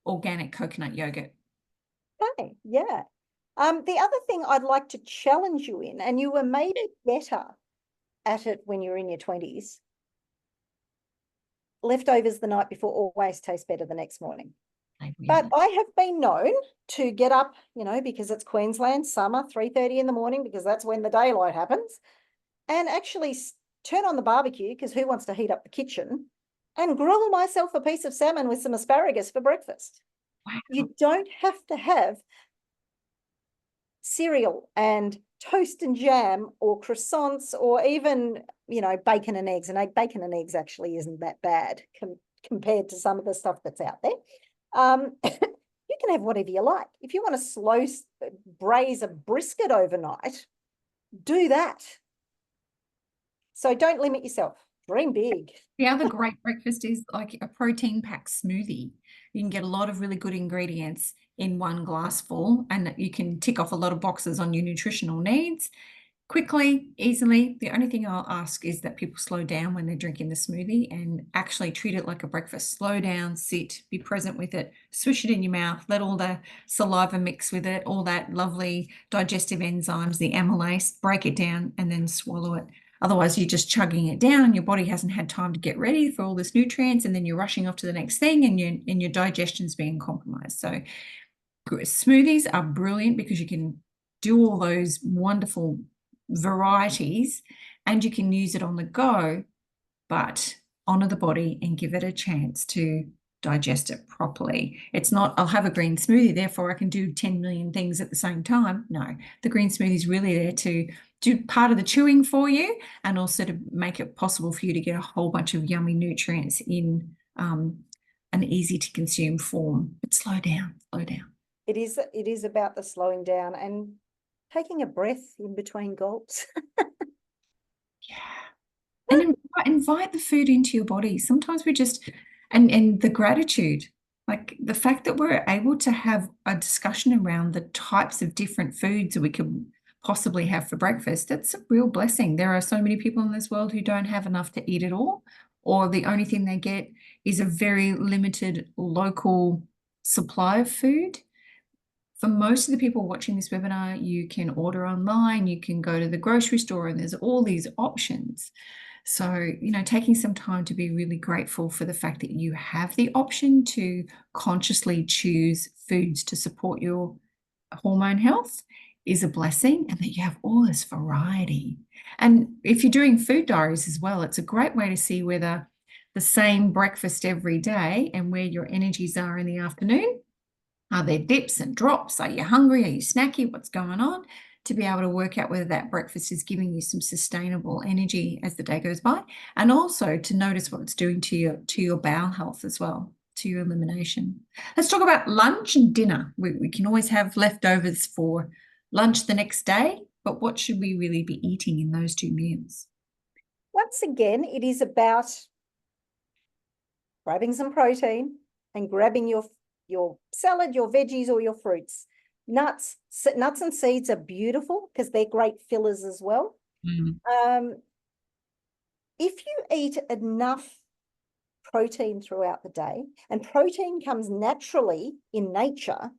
Speaker 1: organic coconut yogurt.
Speaker 2: Okay. Yeah. The other thing I'd like to challenge you in, and you were maybe better at it when you were in your 20s, leftovers the night before always taste better the next morning.
Speaker 1: They
Speaker 2: But
Speaker 1: really.
Speaker 2: I have been known to get up, because it's Queensland summer, 3:30 in the morning, because that's when the daylight happens, and actually turn on the barbecue, because who wants to heat up the kitchen, and grill myself a piece of salmon with some asparagus for breakfast.
Speaker 1: Wow.
Speaker 2: You don't have to have cereal and toast and jam or croissants or even, bacon and eggs. And bacon and eggs actually isn't that bad compared to some of the stuff that's out there. You can have whatever you like. If you want to slow braise a brisket overnight, do that. So don't limit yourself. Dream big.
Speaker 1: The other great breakfast is like a protein packed smoothie. You can get a lot of really good ingredients in one glassful, and you can tick off a lot of boxes on your nutritional needs quickly, easily. The only thing I'll ask is that people slow down when they're drinking the smoothie and actually treat it like a breakfast. Slow down, sit, be present with it, swish it in your mouth, let all the saliva mix with it, all that lovely digestive enzymes, the amylase, break it down and then swallow it. Otherwise, you're just chugging it down and your body hasn't had time to get ready for all this nutrients, and then you're rushing off to the next thing and your digestion's being compromised. So smoothies are brilliant because you can do all those wonderful varieties and you can use it on the go, but honor the body and give it a chance to digest it properly. It's not, I'll have a green smoothie, therefore I can do 10 million things at the same time. No, the green smoothie is really there to do part of the chewing for you and also to make it possible for you to get a whole bunch of yummy nutrients in an easy to consume form. But slow down, slow down.
Speaker 2: It is about the slowing down and taking a breath in between gulps.
Speaker 1: Yeah. And invite the food into your body. Sometimes we just, and the gratitude, like the fact that we're able to have a discussion around the types of different foods that we could possibly have for breakfast, that's a real blessing. There are so many people in this world who don't have enough to eat at all, or the only thing they get is a very limited local supply of food. For most of the people watching this webinar, you can order online, you can go to the grocery store, and there's all these options. So, taking some time to be really grateful for the fact that you have the option to consciously choose foods to support your hormone health is a blessing, and that you have all this variety. And if you're doing food diaries as well, it's a great way to see whether the same breakfast every day and where your energies are in the afternoon. Are there dips and drops? Are you hungry? Are you snacky? What's going on? To be able to work out whether that breakfast is giving you some sustainable energy as the day goes by, and also to notice what it's doing to your bowel health as well, to your elimination. Let's talk about lunch and dinner. We can always have leftovers for lunch the next day, but what should we really be eating in those two meals?
Speaker 2: Once again, it is about grabbing some protein and grabbing your salad, your veggies, or your fruits. Nuts and seeds are beautiful because they're great fillers as well. If you eat enough protein throughout the day, and protein comes naturally in nature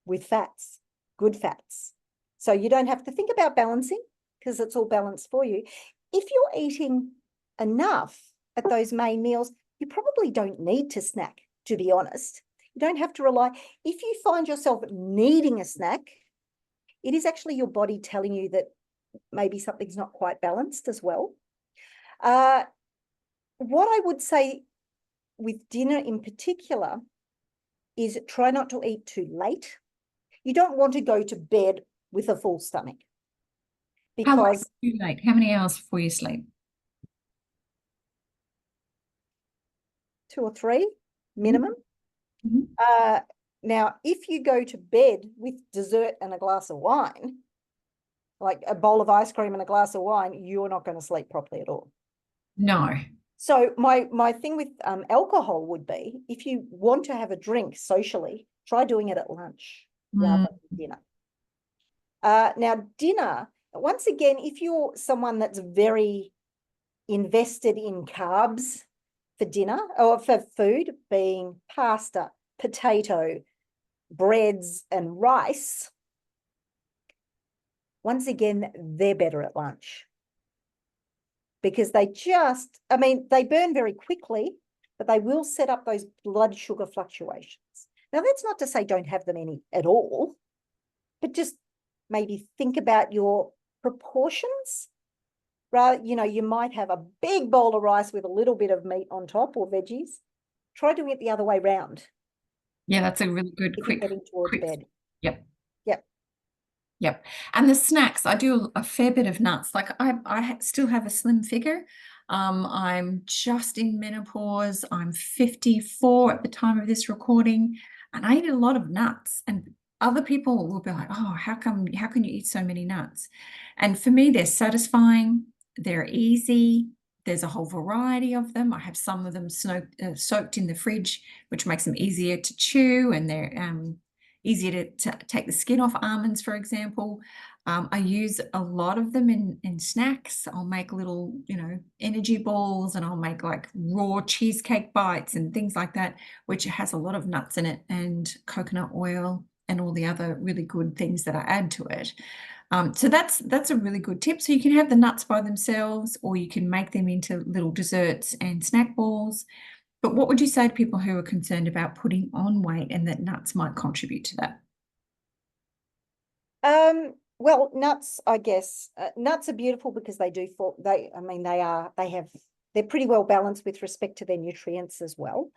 Speaker 2: with fats, good fats. So you don't have to think about balancing because it's all balanced for you. If you're eating enough at those main meals, you probably don't need to snack, to be honest. You don't have to rely. If you find yourself needing a snack, it is actually your body telling you that maybe something's not quite balanced as well. What I would say with dinner in particular is try not to eat too late. You don't want to go to bed with a full stomach
Speaker 1: How late
Speaker 2: because
Speaker 1: too late? How many hours before you sleep?
Speaker 2: 2 or 3 minimum.
Speaker 1: Mm-hmm.
Speaker 2: Now, if you go to bed with dessert and a glass of wine, like a bowl of ice cream and a glass of wine, you're not going to sleep properly at all.
Speaker 1: No.
Speaker 2: So my thing with alcohol would be, if you want to have a drink socially, try doing it at lunch rather than dinner. Now, dinner, once again, if you're someone that's very invested in carbs for dinner or for food, being pasta, potato, breads, and rice, once again, they're better at lunch because they just, I mean, they burn very quickly, but they will set up those blood sugar fluctuations. Now, that's not to say don't have them any at all, but just maybe think about your proportions. Rather, you know, you might have a big bowl of rice with a little bit of meat on top or veggies. Try doing it the other way round
Speaker 1: Yeah, that's a really good
Speaker 2: if you're
Speaker 1: quick,
Speaker 2: heading towards
Speaker 1: quick.
Speaker 2: bed.
Speaker 1: Yep.
Speaker 2: Yep.
Speaker 1: Yep. And the snacks, I do a fair bit of nuts. Like I still have a slim figure. I'm just in menopause. I'm 54 at the time of this recording, and I eat a lot of nuts. And other people will be like, "Oh, how can you eat so many nuts?" And for me, they're satisfying. They're easy. There's a whole variety of them. I have some of them soaked in the fridge, which makes them easier to chew, and they're easier to take the skin off almonds, for example. I use a lot of them in snacks. I'll make little, energy balls, and I'll make like raw cheesecake bites and things like that, which has a lot of nuts in it and coconut oil and all the other really good things that I add to it. So that's a really good tip. So you can have the nuts by themselves, or you can make them into little desserts and snack balls. But what would you say to people who are concerned about putting on weight and that nuts might contribute to that?
Speaker 2: Well, nuts, I guess, nuts are beautiful because they do fall, I mean, they're pretty well balanced with respect to their nutrients as well.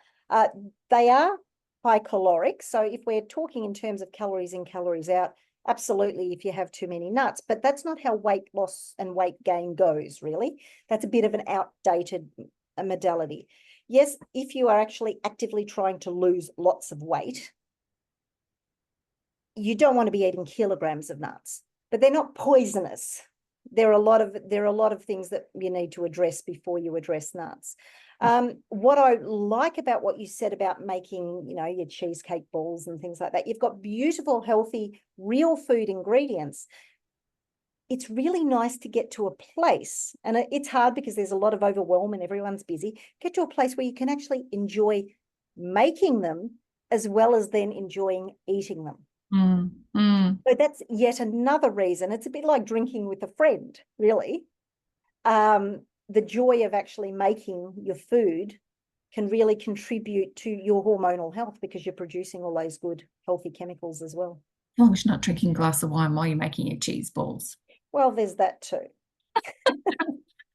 Speaker 2: They are high caloric. So if we're talking in terms of calories in, calories out, absolutely, if you have too many nuts, but that's not how weight loss and weight gain goes, really. That's a bit of an outdated modality. Yes, if you are actually actively trying to lose lots of weight, you don't want to be eating kilograms of nuts, but they're not poisonous. There are a lot of things that you need to address before you address nuts. What I like about what you said about making, your cheesecake balls and things like that, you've got beautiful, healthy, real food ingredients. It's really nice to get to a place, and it's hard because there's a lot of overwhelm and everyone's busy, get to a place where you can actually enjoy making them as well as then enjoying eating them. So that's yet another reason. It's a bit like drinking with a friend, really. The joy of actually making your food can really contribute to your hormonal health because you're producing all those good, healthy chemicals as well.
Speaker 1: As long as you're not drinking a glass of wine while you're making your cheese balls.
Speaker 2: Well, there's that too.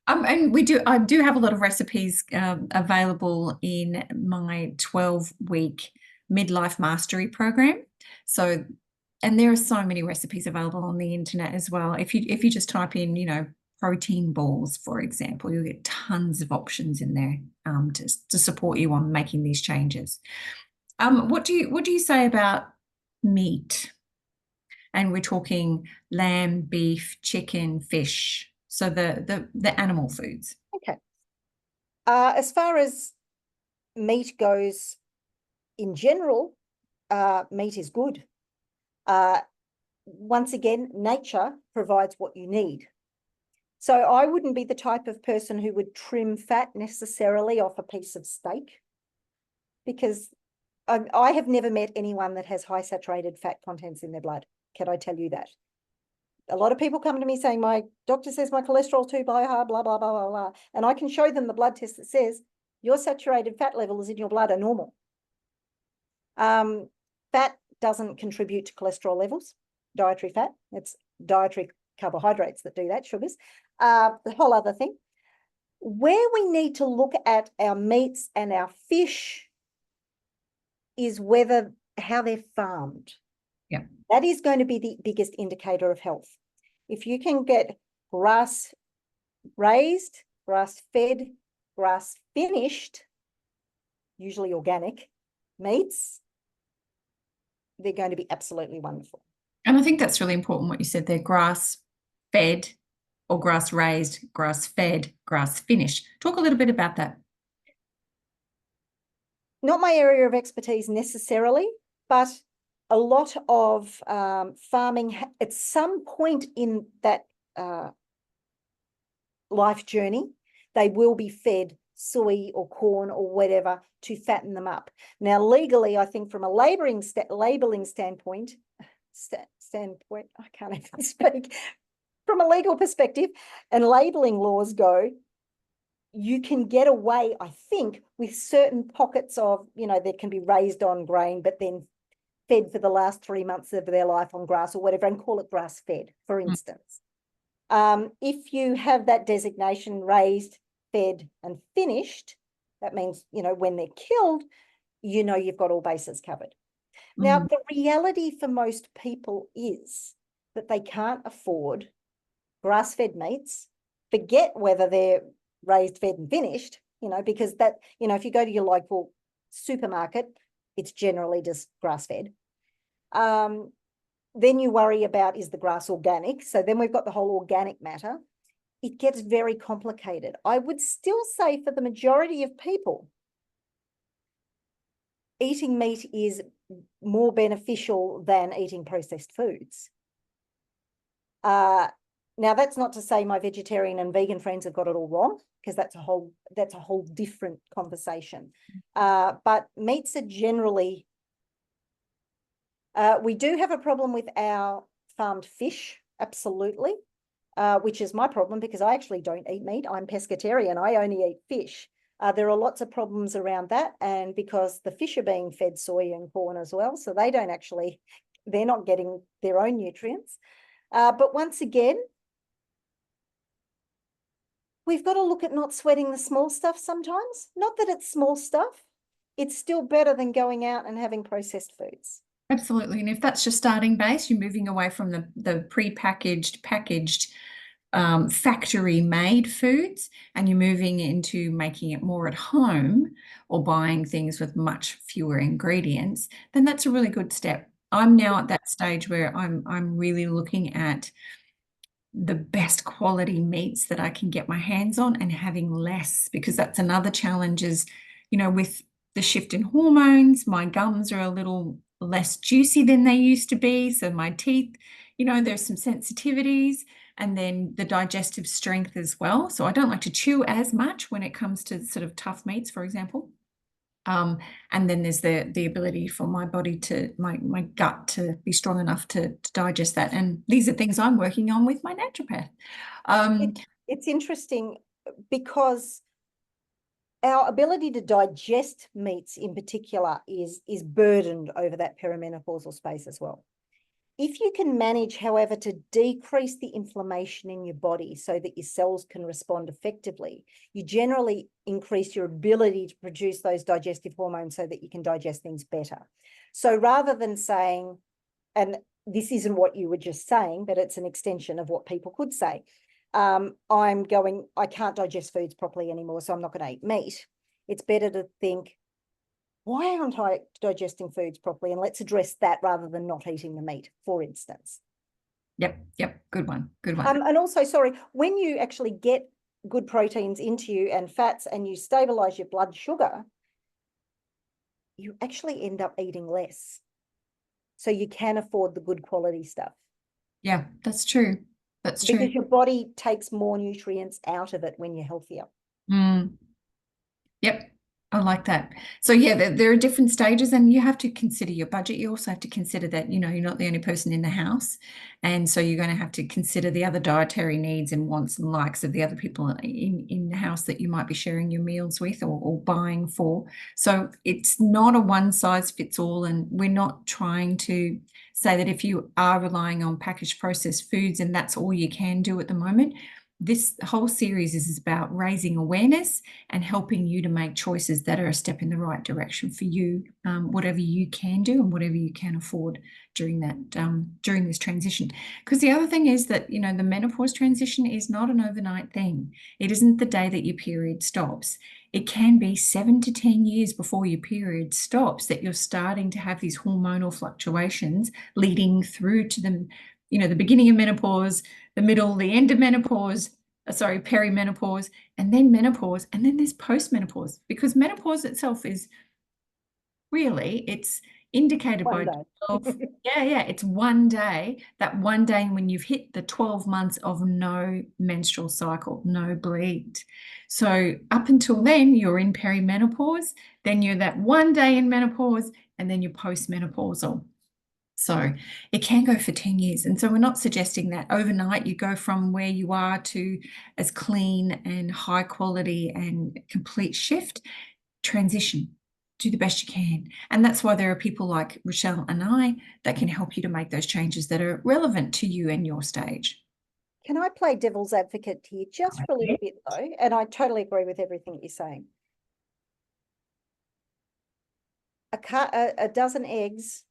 Speaker 1: And I do have a lot of recipes available in my 12-week midlife mastery program. So, and there are so many recipes available on the internet as well. If you just type in, protein balls, for example, you'll get tons of options in there to support you on making these changes. What do you say about meat? And we're talking lamb, beef, chicken, fish. So the animal foods.
Speaker 2: Okay. As far as meat goes, in general, meat is good. Once again, nature provides what you need. So I wouldn't be the type of person who would trim fat necessarily off a piece of steak, because I have never met anyone that has high saturated fat contents in their blood. Can I tell you that? A lot of people come to me saying, my doctor says my cholesterol's too high, blah, blah, blah, blah, blah. And I can show them the blood test that says your saturated fat levels in your blood are normal. Fat doesn't contribute to cholesterol levels, dietary fat. It's dietary carbohydrates that do that, sugars. The whole other thing. Where we need to look at our meats and our fish is how they're farmed.
Speaker 1: Yeah.
Speaker 2: That is going to be the biggest indicator of health. If you can get grass raised, grass fed, grass finished, usually organic meats, they're going to be absolutely wonderful.
Speaker 1: And I think that's really important what you said there, grass fed or grass raised, grass fed, grass finished. Talk a little bit about that.
Speaker 2: Not my area of expertise necessarily, but a lot of farming at some point in that life journey, they will be fed soy or corn or whatever to fatten them up. Now, legally, I think from a labeling standpoint, I can't even speak. From a legal perspective and labeling laws go, you can get away, I think, with certain pockets of, that can be raised on grain, but then fed for the last 3 months of their life on grass or whatever, and call it grass fed, for instance. If you have that designation raised, fed, and finished, that means, when they're killed, you've got all bases covered. Now, the reality for most people is that they can't afford grass-fed meats, forget whether they're raised, fed, and finished, because that, if you go to your local supermarket, it's generally just grass-fed. Then you worry about, is the grass organic? So then we've got the whole organic matter. It gets very complicated. I would still say for the majority of people, eating meat is more beneficial than eating processed foods. Now, that's not to say my vegetarian and vegan friends have got it all wrong, because that's a whole different conversation. But meats are generally, we do have a problem with our farmed fish, absolutely, which is my problem because I actually don't eat meat. I'm pescatarian. I only eat fish. There are lots of problems around that, and because the fish are being fed soy and corn as well, so they're not getting their own nutrients. But once again, we've got to look at not sweating the small stuff sometimes. Not that it's small stuff. It's still better than going out and having processed foods.
Speaker 1: Absolutely. And if that's your starting base, you're moving away from the pre-packaged, packaged, factory-made foods, and you're moving into making it more at home or buying things with much fewer ingredients, then that's a really good step. I'm now at that stage where I'm really looking at the best quality meats that I can get my hands on and having less, because that's another challenge is, with the shift in hormones, my gums are a little less juicy than they used to be. So my teeth, there's some sensitivities, and then the digestive strength as well. So I don't like to chew as much when it comes to sort of tough meats, for example. And then there's the ability for my body my gut to be strong enough to digest that. And these are things I'm working on with my naturopath.
Speaker 2: It's interesting because our ability to digest meats in particular is burdened over that perimenopausal space as well. If you can manage, however, to decrease the inflammation in your body so that your cells can respond effectively, you generally increase your ability to produce those digestive hormones so that you can digest things better. So rather than saying, and this isn't what you were just saying, but it's an extension of what people could say, I can't digest foods properly anymore, so I'm not going to eat meat. It's better to think, why aren't I digesting foods properly? And let's address that rather than not eating the meat, for instance.
Speaker 1: Yep. Good one.
Speaker 2: And also, sorry, when you actually get good proteins into you and fats and you stabilize your blood sugar, you actually end up eating less. So you can afford the good quality stuff.
Speaker 1: Yeah, that's true. That's true.
Speaker 2: Because your body takes more nutrients out of it when you're healthier.
Speaker 1: Yep. I like that. So yeah, there are different stages, and you have to consider your budget. You also have to consider that, you're not the only person in the house. And so you're going to have to consider the other dietary needs and wants and likes of the other people in the house that you might be sharing your meals with or buying for. So it's not a one size fits all. And we're not trying to say that if you are relying on packaged processed foods and that's all you can do at the moment, this whole series is about raising awareness and helping you to make choices that are a step in the right direction for you, whatever you can do and whatever you can afford during during this transition. Because the other thing is that, the menopause transition is not an overnight thing. It isn't the day that your period stops. It can be 7 to 10 years before your period stops that you're starting to have these hormonal fluctuations leading through to the beginning of menopause, the middle, the end of menopause, perimenopause, and then menopause, and then there's postmenopause, because menopause itself is it's indicated
Speaker 2: One
Speaker 1: by
Speaker 2: day.
Speaker 1: 12, it's one day, that one day when you've hit the 12 months of no menstrual cycle, no bleed. So up until then, you're in perimenopause, then you're that one day in menopause, and then you're postmenopausal. So it can go for 10 years. And so we're not suggesting that overnight you go from where you are to as clean and high quality and complete shift. Transition. Do the best you can. And that's why there are people like Rochelle and I that can help you to make those changes that are relevant to you and your stage.
Speaker 2: Can I play devil's advocate here just for a little bit, though? And I totally agree with everything you're saying. A dozen eggs,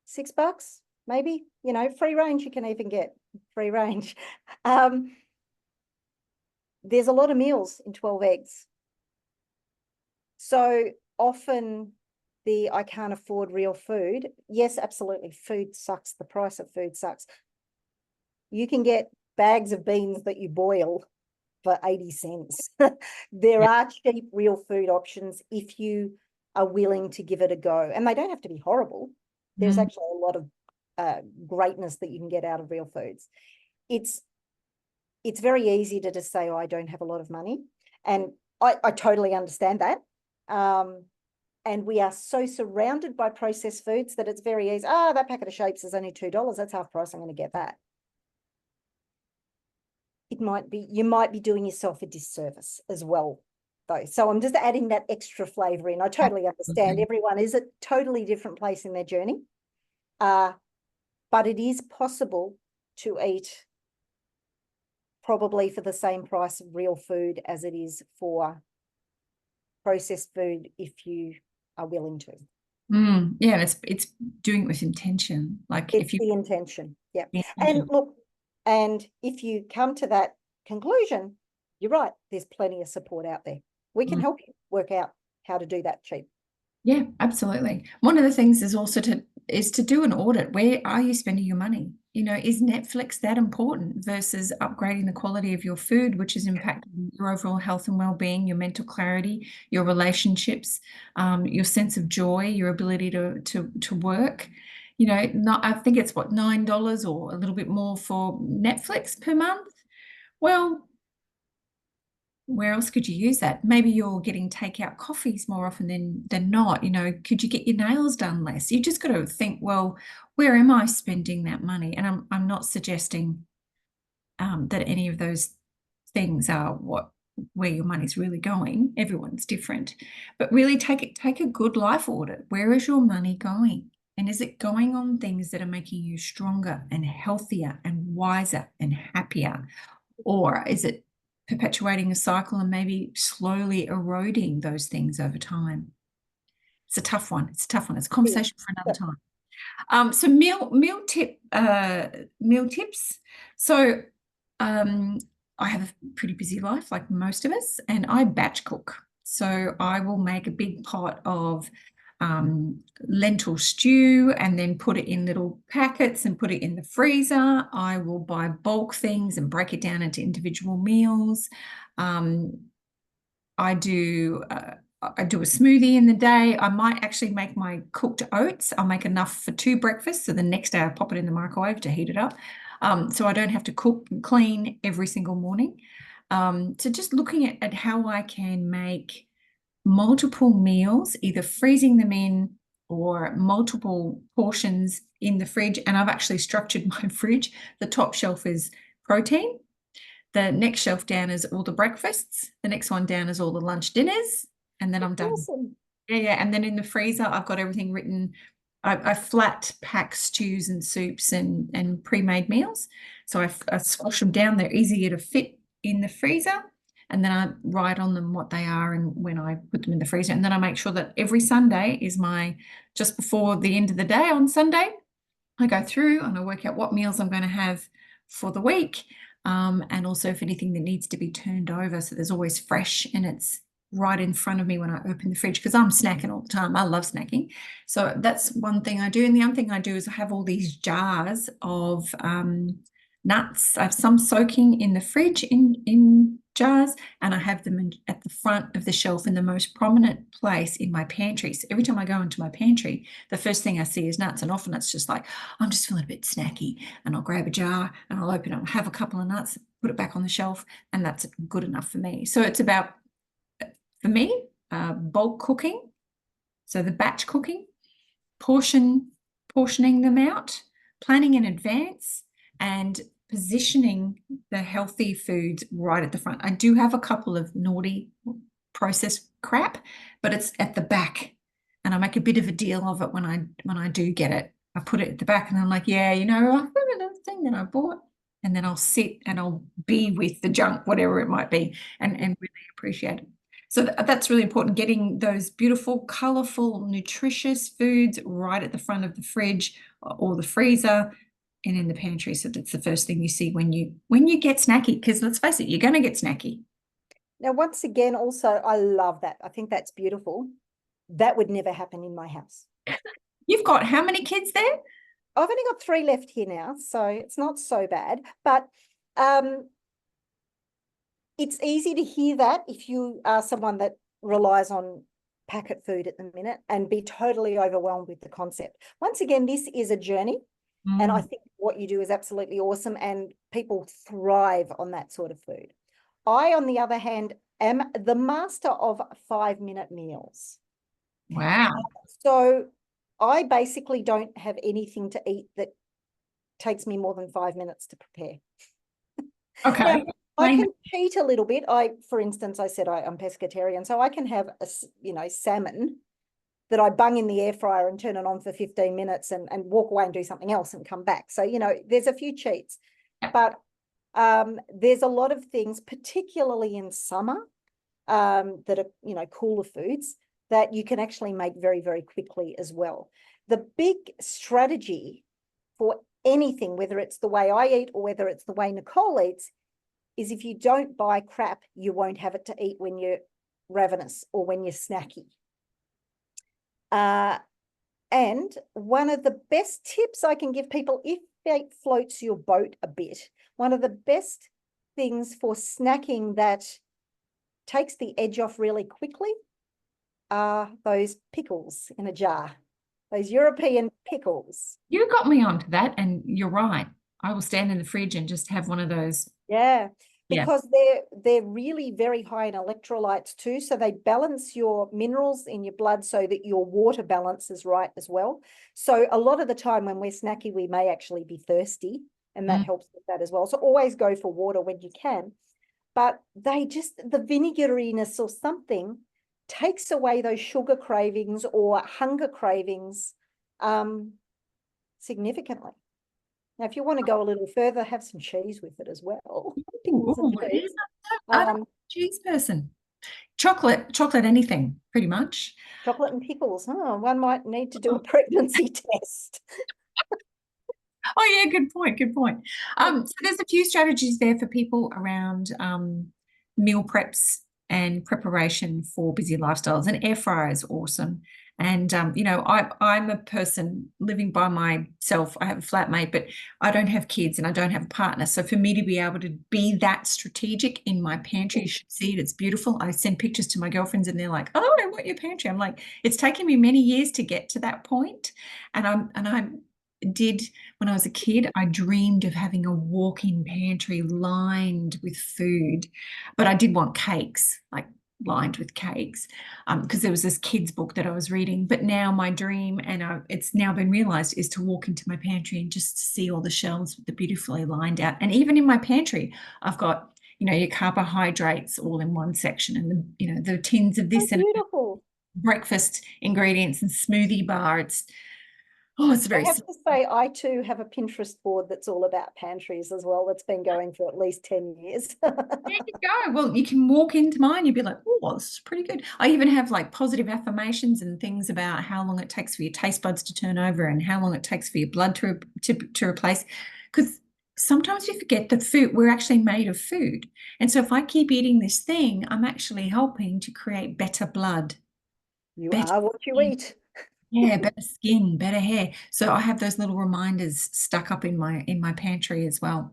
Speaker 2: $6, maybe, free range, you can even get free range. There's a lot of meals in 12 eggs. So often I can't afford real food. Yes, absolutely. Food sucks. The price of food sucks. You can get bags of beans that you boil for 80 cents. There are cheap real food options if you are willing to give it a go. And they don't have to be horrible. There's actually a lot of greatness that you can get out of real foods. It's very easy to just say, oh, I don't have a lot of money. And I totally understand that. And we are so surrounded by processed foods that it's very easy. That packet of shapes is only $2. That's half price. I'm going to get that. You might be doing yourself a disservice as well, though. So I'm just adding that extra flavor in. I totally understand. Everyone is at a totally different place in their journey. But it is possible to eat probably for the same price of real food as it is for processed food if you are willing to.
Speaker 1: Yeah, it's doing it with intention. Like
Speaker 2: it's the intention. Yeah. And look, and if you come to that conclusion, you're right. There's plenty of support out there. We can help you work out how to do that cheap.
Speaker 1: Yeah, absolutely. One of the things is also to do an audit. Where are you spending your money? Is Netflix that important versus upgrading the quality of your food, which is impacting your overall health and well-being, your mental clarity, your relationships, your sense of joy, your ability to work? I think it's what, $9 or a little bit more for Netflix per month. Well, where else could you use that? Maybe you're getting takeout coffees more often than not. Could you get your nails done less? You just got to think, well, where am I spending that money? And I'm not suggesting that any of those things are where your money's really going. Everyone's different, but really take a good life audit. Where is your money going? And is it going on things that are making you stronger and healthier and wiser and happier? Or is it perpetuating a cycle and maybe slowly eroding those things over time? It's a tough one. It's a conversation for another time. So meal tips. So I have a pretty busy life like most of us, and I batch cook. So I will make a big pot of lentil stew and then put it in little packets and put it in the freezer. I will buy bulk things and break it down into individual meals. I do a smoothie in the day. I might actually make my cooked oats. I'll make enough for 2 breakfasts. So the next day I pop it in the microwave to heat it up. So I don't have to cook and clean every single morning. So just looking at how I can make multiple meals, either freezing them in or multiple portions in the fridge. And I've actually structured my fridge. The top shelf is protein. The next shelf down is all the breakfasts. The next one down is all the lunch dinners. And then I'm done.
Speaker 2: Awesome.
Speaker 1: Yeah. And then in the freezer, I've got everything written I flat pack stews and soups and pre-made meals. So I squash them down. They're easier to fit in the freezer. And then I write on them what they are and when I put them in the freezer. And then I make sure that every Sunday is just before the end of the day on Sunday, I go through and I work out what meals I'm going to have for the week, and also if anything that needs to be turned over. So there's always fresh and it's right in front of me when I open the fridge because I'm snacking all the time. I love snacking. So that's one thing I do. And the other thing I do is I have all these jars of nuts. I have some soaking in the fridge in jars, and I have them at the front of the shelf in the most prominent place in my pantry. So every time I go into my pantry, the first thing I see is nuts. And often it's just like, I'm just feeling a bit snacky. And I'll grab a jar and I'll open it, have a couple of nuts, put it back on the shelf, and that's good enough for me. So it's about, for me, bulk cooking. So the batch cooking, portioning them out, planning in advance, and positioning the healthy foods right at the front. I do have a couple of naughty processed crap, but it's at the back, and I make a bit of a deal of it when I do get it. I put it at the back, and I'm like, yeah, you know, I have another thing that I bought, and then I'll sit and I'll be with the junk, whatever it might be, and really appreciate it. So that's really important, getting those beautiful, colorful, nutritious foods right at the front of the fridge or the freezer and in the pantry. So that's the first thing you see when you get snacky, because let's face it, you're going to get snacky.
Speaker 2: Now, once again, also, I love that. I think that's beautiful. That would never happen in my house.
Speaker 1: You've got how many kids there?
Speaker 2: I've only got 3 left here now, so it's not so bad. But it's easy to hear that if you are someone that relies on packet food at the minute and be totally overwhelmed with the concept. Once again, this is a journey. And I think what you do is absolutely awesome, and people thrive on that sort of food. I, on the other hand, am the master of 5-minute meals.
Speaker 1: Wow.
Speaker 2: So I basically don't have anything to eat that takes me more than 5 minutes to prepare.
Speaker 1: Okay.
Speaker 2: Now, I can cheat a little bit. For instance, I said I'm pescatarian, so I can have salmon that I bung in the air fryer and turn it on for 15 minutes and walk away and do something else and come back. So, there's a few cheats, but there's a lot of things, particularly in summer, that are, cooler foods that you can actually make very, very quickly as well. The big strategy for anything, whether it's the way I eat or whether it's the way Nicole eats, is if you don't buy crap, you won't have it to eat when you're ravenous or when you're snacky. And one of the best tips I can give people, if it floats your boat a bit, one of the best things for snacking that takes the edge off really quickly are those pickles in a jar, those European pickles.
Speaker 1: You got me onto that, and you're right. I will stand in the fridge and just have one of those.
Speaker 2: Yeah,
Speaker 1: Yeah.
Speaker 2: because they're really very high in electrolytes too. So they balance your minerals in your blood so that your water balance is right as well. So a lot of the time when we're snacky, we may actually be thirsty, and that helps with that as well. So always go for water when you can. But the vinegariness or something takes away those sugar cravings or hunger cravings significantly. Now, if you want to go a little further, have some cheese with it as well.
Speaker 1: Ooh, I'm a cheese person. Chocolate, anything, pretty much.
Speaker 2: Chocolate and pickles. Oh, one might need to do a pregnancy test.
Speaker 1: Oh yeah, good point. So there's a few strategies there for people around meal preps and preparation for busy lifestyles. An air fryer is awesome. And I'm a person living by myself. I have a flatmate, but I don't have kids and I don't have a partner. So for me to be able to be that strategic in my pantry, you should see it. It's beautiful. I send pictures to my girlfriends and they're like, "Oh, I want your pantry." I'm like, it's taken me many years to get to that point. And I did when I was a kid, I dreamed of having a walk-in pantry lined with food, but I did want cakes, like lined with cakes, because there was this kids book that I was reading. But now my dream, and it's now been realized, is to walk into my pantry and just see all the shelves with the beautifully lined out. And even in my pantry, I've got, your carbohydrates all in one section, and the tins of this and
Speaker 2: Beautiful.
Speaker 1: breakfast ingredients and smoothie bar. Oh, it's
Speaker 2: I
Speaker 1: very
Speaker 2: have
Speaker 1: simple.
Speaker 2: to say, I too have a Pinterest board that's all about pantries as well. That's been going for at least 10 years.
Speaker 1: There you go. Well, you can walk into mine, you'd be like, oh, this is pretty good. I even have like positive affirmations and things about how long it takes for your taste buds to turn over and how long it takes for your blood to replace. Because sometimes we forget that food, we're actually made of food. And so if I keep eating this thing, I'm actually helping to create better blood,
Speaker 2: You
Speaker 1: better
Speaker 2: are what you
Speaker 1: skin.
Speaker 2: eat.
Speaker 1: Yeah, better skin, better hair. So I have those little reminders stuck up in my pantry as well.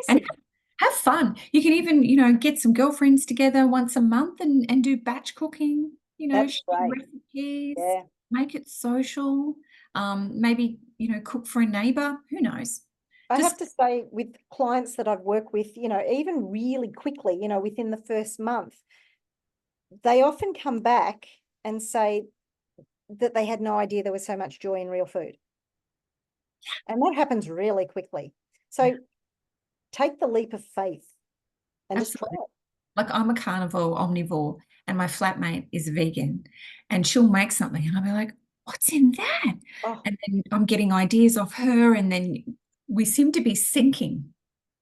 Speaker 1: And
Speaker 2: Awesome.
Speaker 1: have fun. You can even, get some girlfriends together once a month and do batch cooking,
Speaker 2: That's
Speaker 1: share
Speaker 2: great.
Speaker 1: recipes,
Speaker 2: Yeah.
Speaker 1: make it social. Maybe, cook for a neighbor. Who knows?
Speaker 2: I have
Speaker 1: Just,
Speaker 2: to say, with clients that I've worked with, even really quickly, within the first month, they often come back and say that they had no idea there was so much joy in real food. And that happens really quickly.
Speaker 1: yeah,
Speaker 2: So take the leap of faith and just try
Speaker 1: absolutely.
Speaker 2: it.
Speaker 1: Like I'm a carnivore, omnivore, and my flatmate is a vegan, and she'll make something, and I'll be like, "What's in that?"
Speaker 2: Oh,
Speaker 1: And then I'm getting ideas off her, and then we seem to be syncing.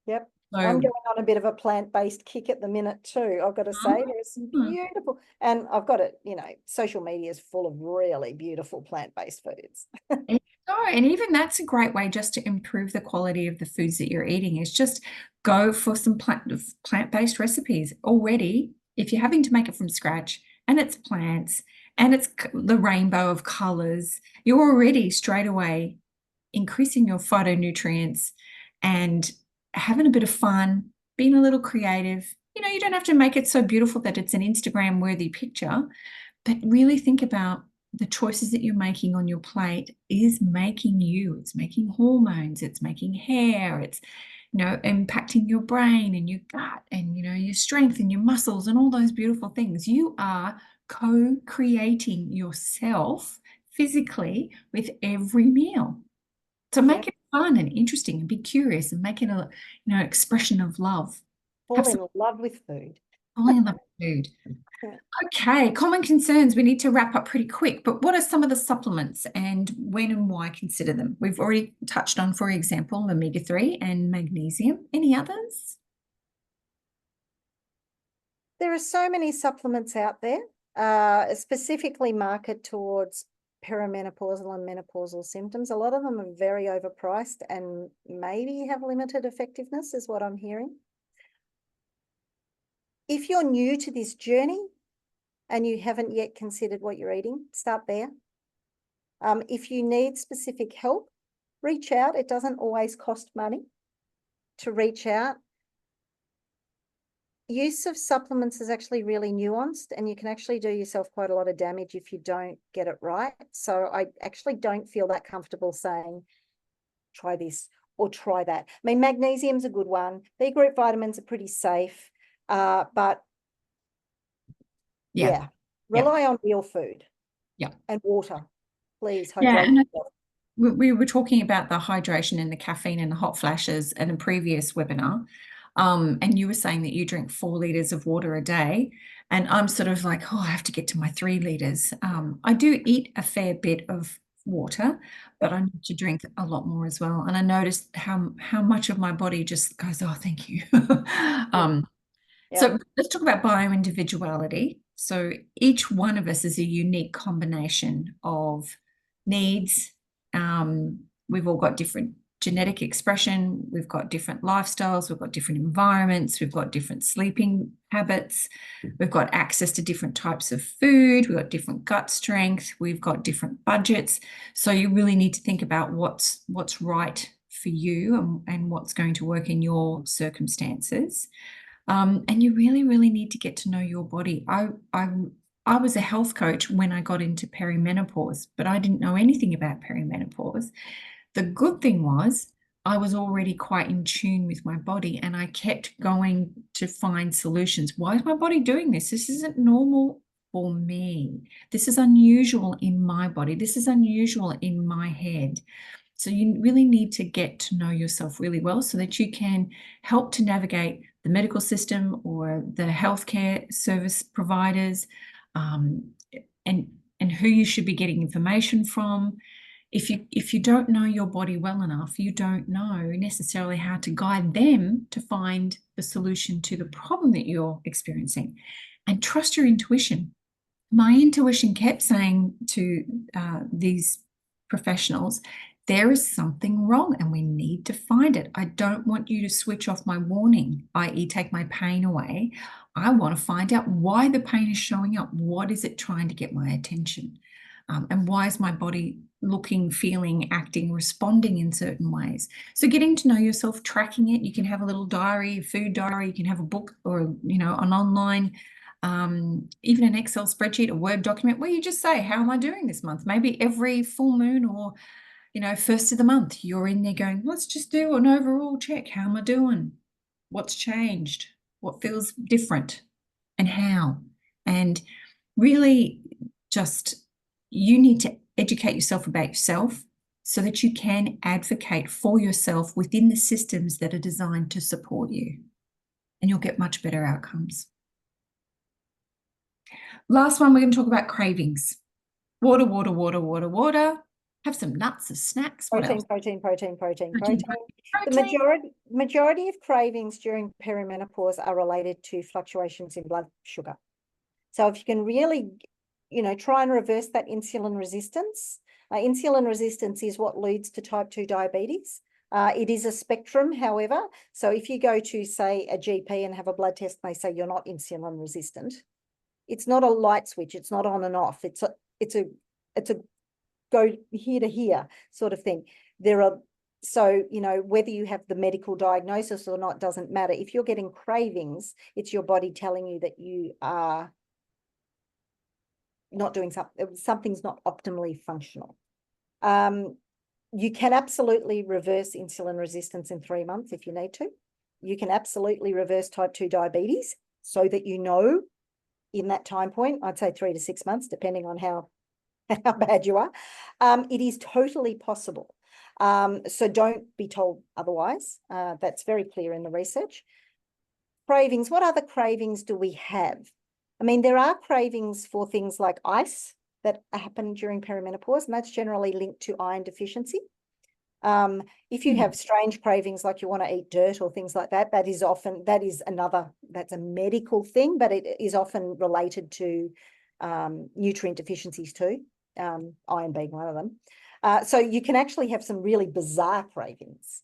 Speaker 2: yep. I'm
Speaker 1: So,
Speaker 2: going on a bit of a plant-based kick at the minute too. I've got to say, there's some
Speaker 1: mm,
Speaker 2: beautiful, and I've got it, social media is full of really beautiful plant-based foods.
Speaker 1: there you go. And even that's a great way just to improve the quality of the foods that you're eating is just go for some plant-based recipes already. If you're having to make it from scratch and it's plants and it's the rainbow of colors, you're already straight away increasing your phytonutrients and having a bit of fun, being a little creative. You don't have to make it so beautiful that it's an Instagram worthy picture, but really think about the choices that you're making on your plate is making you. It's making hormones, it's making hair, it's impacting your brain and your gut and your strength and your muscles and all those beautiful things. You are co-creating yourself physically with every meal. So
Speaker 2: Yeah,
Speaker 1: make it fun and interesting and be curious and make it a expression of love. Have
Speaker 2: fall
Speaker 1: some
Speaker 2: in love with food.
Speaker 1: falling in love with food.
Speaker 2: Yeah.
Speaker 1: Okay, common concerns. We need to wrap up pretty quick, but what are some of the supplements and when and why consider them? We've already touched on, for example, omega-3 and magnesium. Any others?
Speaker 2: There are so many supplements out there, specifically marketed towards perimenopausal and menopausal symptoms. A lot of them are very overpriced and maybe have limited effectiveness, is what I'm hearing. If you're new to this journey and you haven't yet considered what you're eating, start there. If you need specific help, reach out. It doesn't always cost money to reach out. Use of supplements is actually really nuanced, and you can actually do yourself quite a lot of damage if you don't get it right. So I actually don't feel that comfortable saying, try this or try that. I mean, magnesium's a good one. B group vitamins are pretty safe, but
Speaker 1: Yeah,
Speaker 2: yeah,
Speaker 1: yeah,
Speaker 2: rely on real food
Speaker 1: yeah.
Speaker 2: and water. Please
Speaker 1: Yeah,
Speaker 2: hydrate
Speaker 1: and
Speaker 2: yourself.
Speaker 1: we were talking about the hydration and the caffeine and the hot flashes in a previous webinar. And you were saying that you drink 4 liters of water a day. And I'm sort of like, oh, I have to get to my 3 liters. I do eat a fair bit of water, but
Speaker 2: Yep.
Speaker 1: I need to drink a lot more as well. And I noticed how much of my body just goes, oh, thank you.
Speaker 2: Yeah.
Speaker 1: um,
Speaker 2: Yeah.
Speaker 1: so let's talk about bioindividuality. So each one of us is a unique combination of needs. We've all got different genetic expression, we've got different lifestyles, we've got different environments, we've got different sleeping habits, we've got access to different types of food, we've got different gut strength, we've got different budgets. So you really need to think about what's right for you and what's going to work in your circumstances. And you really, really need to get to know your body. I was a health coach when I got into perimenopause, but I didn't know anything about perimenopause. The good thing was I was already quite in tune with my body and I kept going to find solutions. Why is my body doing this? This isn't normal for me. This is unusual in my body. This is unusual in my head. So you really need to get to know yourself really well so that you can help to navigate the medical system or the healthcare service providers, um, and who you should be getting information from. If you don't know your body well enough, you don't know necessarily how to guide them to find the solution to the problem that you're experiencing. And trust your intuition. My intuition kept saying to these professionals, there is something wrong and we need to find it. I don't want you to switch off my warning, i.e., take my pain away. I want to find out why the pain is showing up. What is it trying to get my attention? And why is my body looking, feeling, acting, responding in certain ways? So getting to know yourself, tracking it. You can have a little diary, a food diary. You can have a book or, you know, an online even an Excel spreadsheet, a Word document where you just say, how am I doing this month? Maybe every full moon or, you know, first of the month, you're in there going, let's just do an overall check. How am I doing? What's changed? What feels different and how? And really just you need to educate yourself about yourself so that you can advocate for yourself within the systems that are designed to support you. And you'll get much better outcomes. Last one, we're going to talk about cravings. Water, water, water, water, water. Have some nuts as snacks. What
Speaker 2: Protein,
Speaker 1: else?
Speaker 2: protein, protein, protein,
Speaker 1: Protein,
Speaker 2: protein. The
Speaker 1: protein.
Speaker 2: majority of cravings during perimenopause are related to fluctuations in blood sugar. So if you can really, you know, try and reverse that insulin resistance. Insulin resistance is what leads to type 2 diabetes. It is a spectrum, however. So if you go to, say, a GP and have a blood test, and they say you're not insulin resistant, it's not a light switch. It's not on and off. It's a go here to here sort of thing. So, you know, whether you have the medical diagnosis or not doesn't matter. If you're getting cravings, it's your body telling you that you are not doing something's not optimally functional. You can absolutely reverse insulin resistance in 3 months if you need to. You can absolutely reverse type 2 diabetes so that you know in that time point, I'd say 3 to 6 months, depending on how bad you are. It is totally possible. So don't be told otherwise. That's very clear in the research. Cravings, what other cravings do we have? I mean, there are cravings for things like ice that happen during perimenopause, and that's generally linked to iron deficiency. If you have strange cravings like you want to eat dirt or things like that, that's a medical thing, but it is often related to nutrient deficiencies too, iron being one of them. So you can actually have some really bizarre cravings.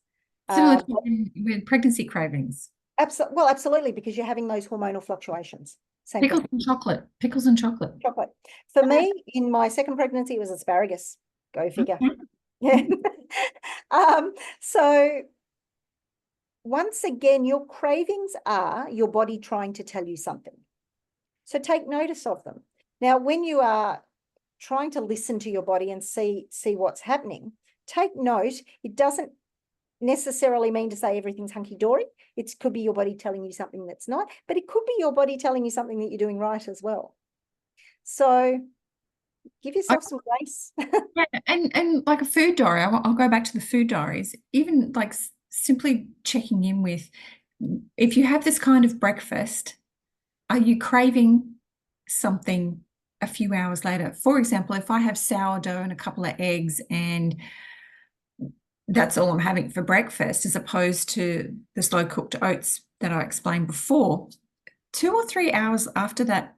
Speaker 1: Similar to with pregnancy cravings.
Speaker 2: Absolutely, because you're having those hormonal fluctuations. Same
Speaker 1: Pickles
Speaker 2: thing.
Speaker 1: and chocolate. Pickles and chocolate.
Speaker 2: Chocolate. For me, in my second pregnancy, it was asparagus. Go figure.
Speaker 1: Okay.
Speaker 2: Yeah. So once again, your cravings are your body trying to tell you something. So take notice of them. Now, when you are trying to listen to your body and see what's happening, take note. It doesn't necessarily mean to say everything's hunky-dory. It could be your body telling you something that's not, but it could be your body telling you something that you're doing right as well. So give yourself some grace.
Speaker 1: Yeah, and like a food diary, I'll go back to the food diaries, even like simply checking in with, if you have this kind of breakfast, are you craving something a few hours later? For example, if I have sourdough and a couple of eggs and that's all I'm having for breakfast, as opposed to the slow cooked oats that I explained before, 2 or 3 hours after that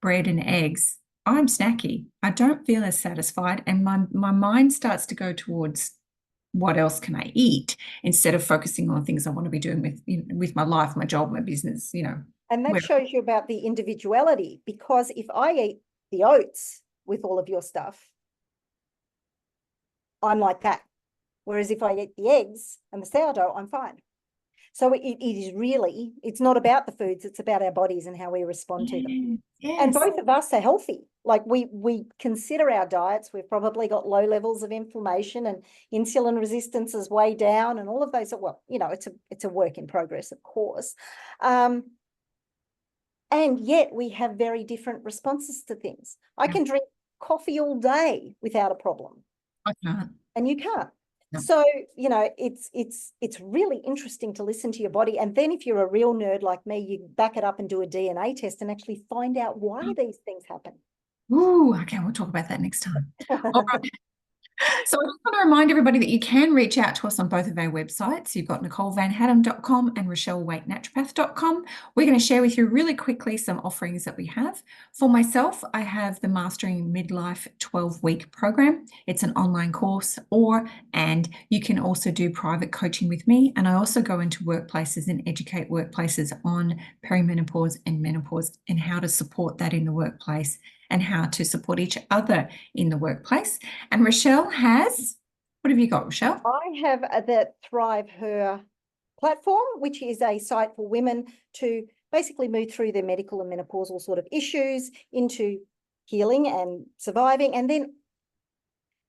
Speaker 1: bread and eggs, I'm snacky. I don't feel as satisfied, and my mind starts to go towards what else can I eat instead of focusing on things I want to be doing with my life, my job, my business, you know.
Speaker 2: And that shows you about the individuality, because if I eat the oats with all of your stuff, I'm like that. Whereas if I eat the eggs and the sourdough, I'm fine. So it is really, it's not about the foods, it's about our bodies and how we respond to them.
Speaker 1: Yes.
Speaker 2: And both of us are healthy. Like we consider our diets, we've probably got low levels of inflammation and insulin resistance is way down and all of those. Well, you know, it's a work in progress, of course. And yet we have very different responses to things. I can drink coffee all day without a problem.
Speaker 1: I can't.
Speaker 2: And you can't.
Speaker 1: No.
Speaker 2: So, you know, it's really interesting to listen to your body. And then if you're a real nerd like me, you back it up and do a DNA test and actually find out why these things happen.
Speaker 1: Ooh, okay, we'll talk about that next time. All right. So I just want to remind everybody that you can reach out to us on both of our websites. You've got NicoleVanHaddam.com and RochelleWaiteNaturopath.com. We're going to share with you really quickly some offerings that we have. For myself, I have the Mastering Midlife 12-week program. It's an online course, and you can also do private coaching with me. And I also go into workplaces and educate workplaces on perimenopause and menopause and how to support that in the workplace and how to support each other in the workplace. And Rochelle has, what have you got, Rochelle?
Speaker 2: I have the Thrive Her platform, which is a site for women to basically move through their medical and menopausal sort of issues into healing and surviving, and then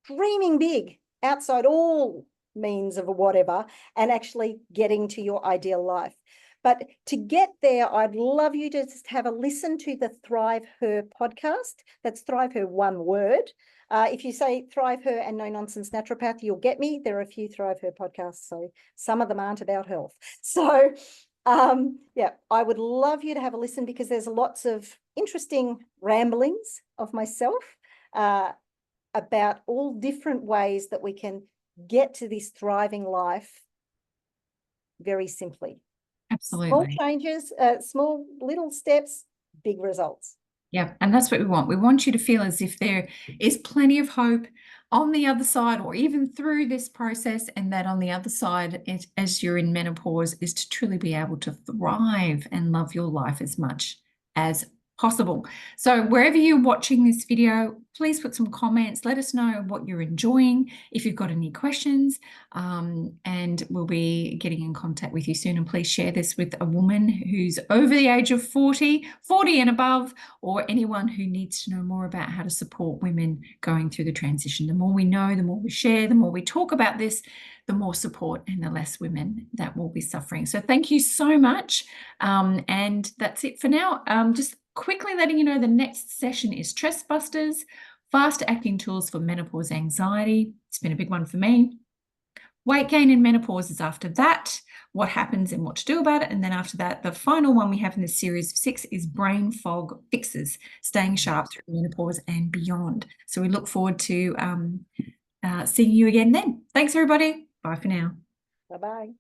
Speaker 2: dreaming big outside all means of whatever, and actually getting to your ideal life. But to get there, I'd love you to just have a listen to the Thrive Her podcast. That's Thrive Her, one word. If you say Thrive Her and No Nonsense Naturopath, you'll get me. There are a few Thrive Her podcasts, so some of them aren't about health. So, yeah, I would love you to have a listen because there's lots of interesting ramblings of myself about all different ways that we can get to this thriving life very simply. Small
Speaker 1: Absolutely.
Speaker 2: changes, small little steps, big results.
Speaker 1: Yeah, and that's what we want. We want you to feel as if there is plenty of hope on the other side or even through this process, and that on the other side, as you're in menopause, is to truly be able to thrive and love your life as much as possible. So wherever you're watching this video, please put some comments. Let us know what you're enjoying, if you've got any questions, and we'll be getting in contact with you soon. And please share this with a woman who's over the age of 40 and above, or anyone who needs to know more about how to support women going through the transition. The more we know, the more we share, the more we talk about this, the more support and the less women that will be suffering. So thank you so much. And that's it for now. Just quickly letting you know the next session is Stress Busters, fast acting tools for menopause anxiety. It's been a big one for me. Weight gain in menopause is after that, what happens and what to do about it. And then after that, the final one we have in the series of 6 is brain fog fixes, staying sharp through menopause and beyond. So we look forward to seeing you again then. Thanks, everybody. Bye for now.
Speaker 2: Bye-bye.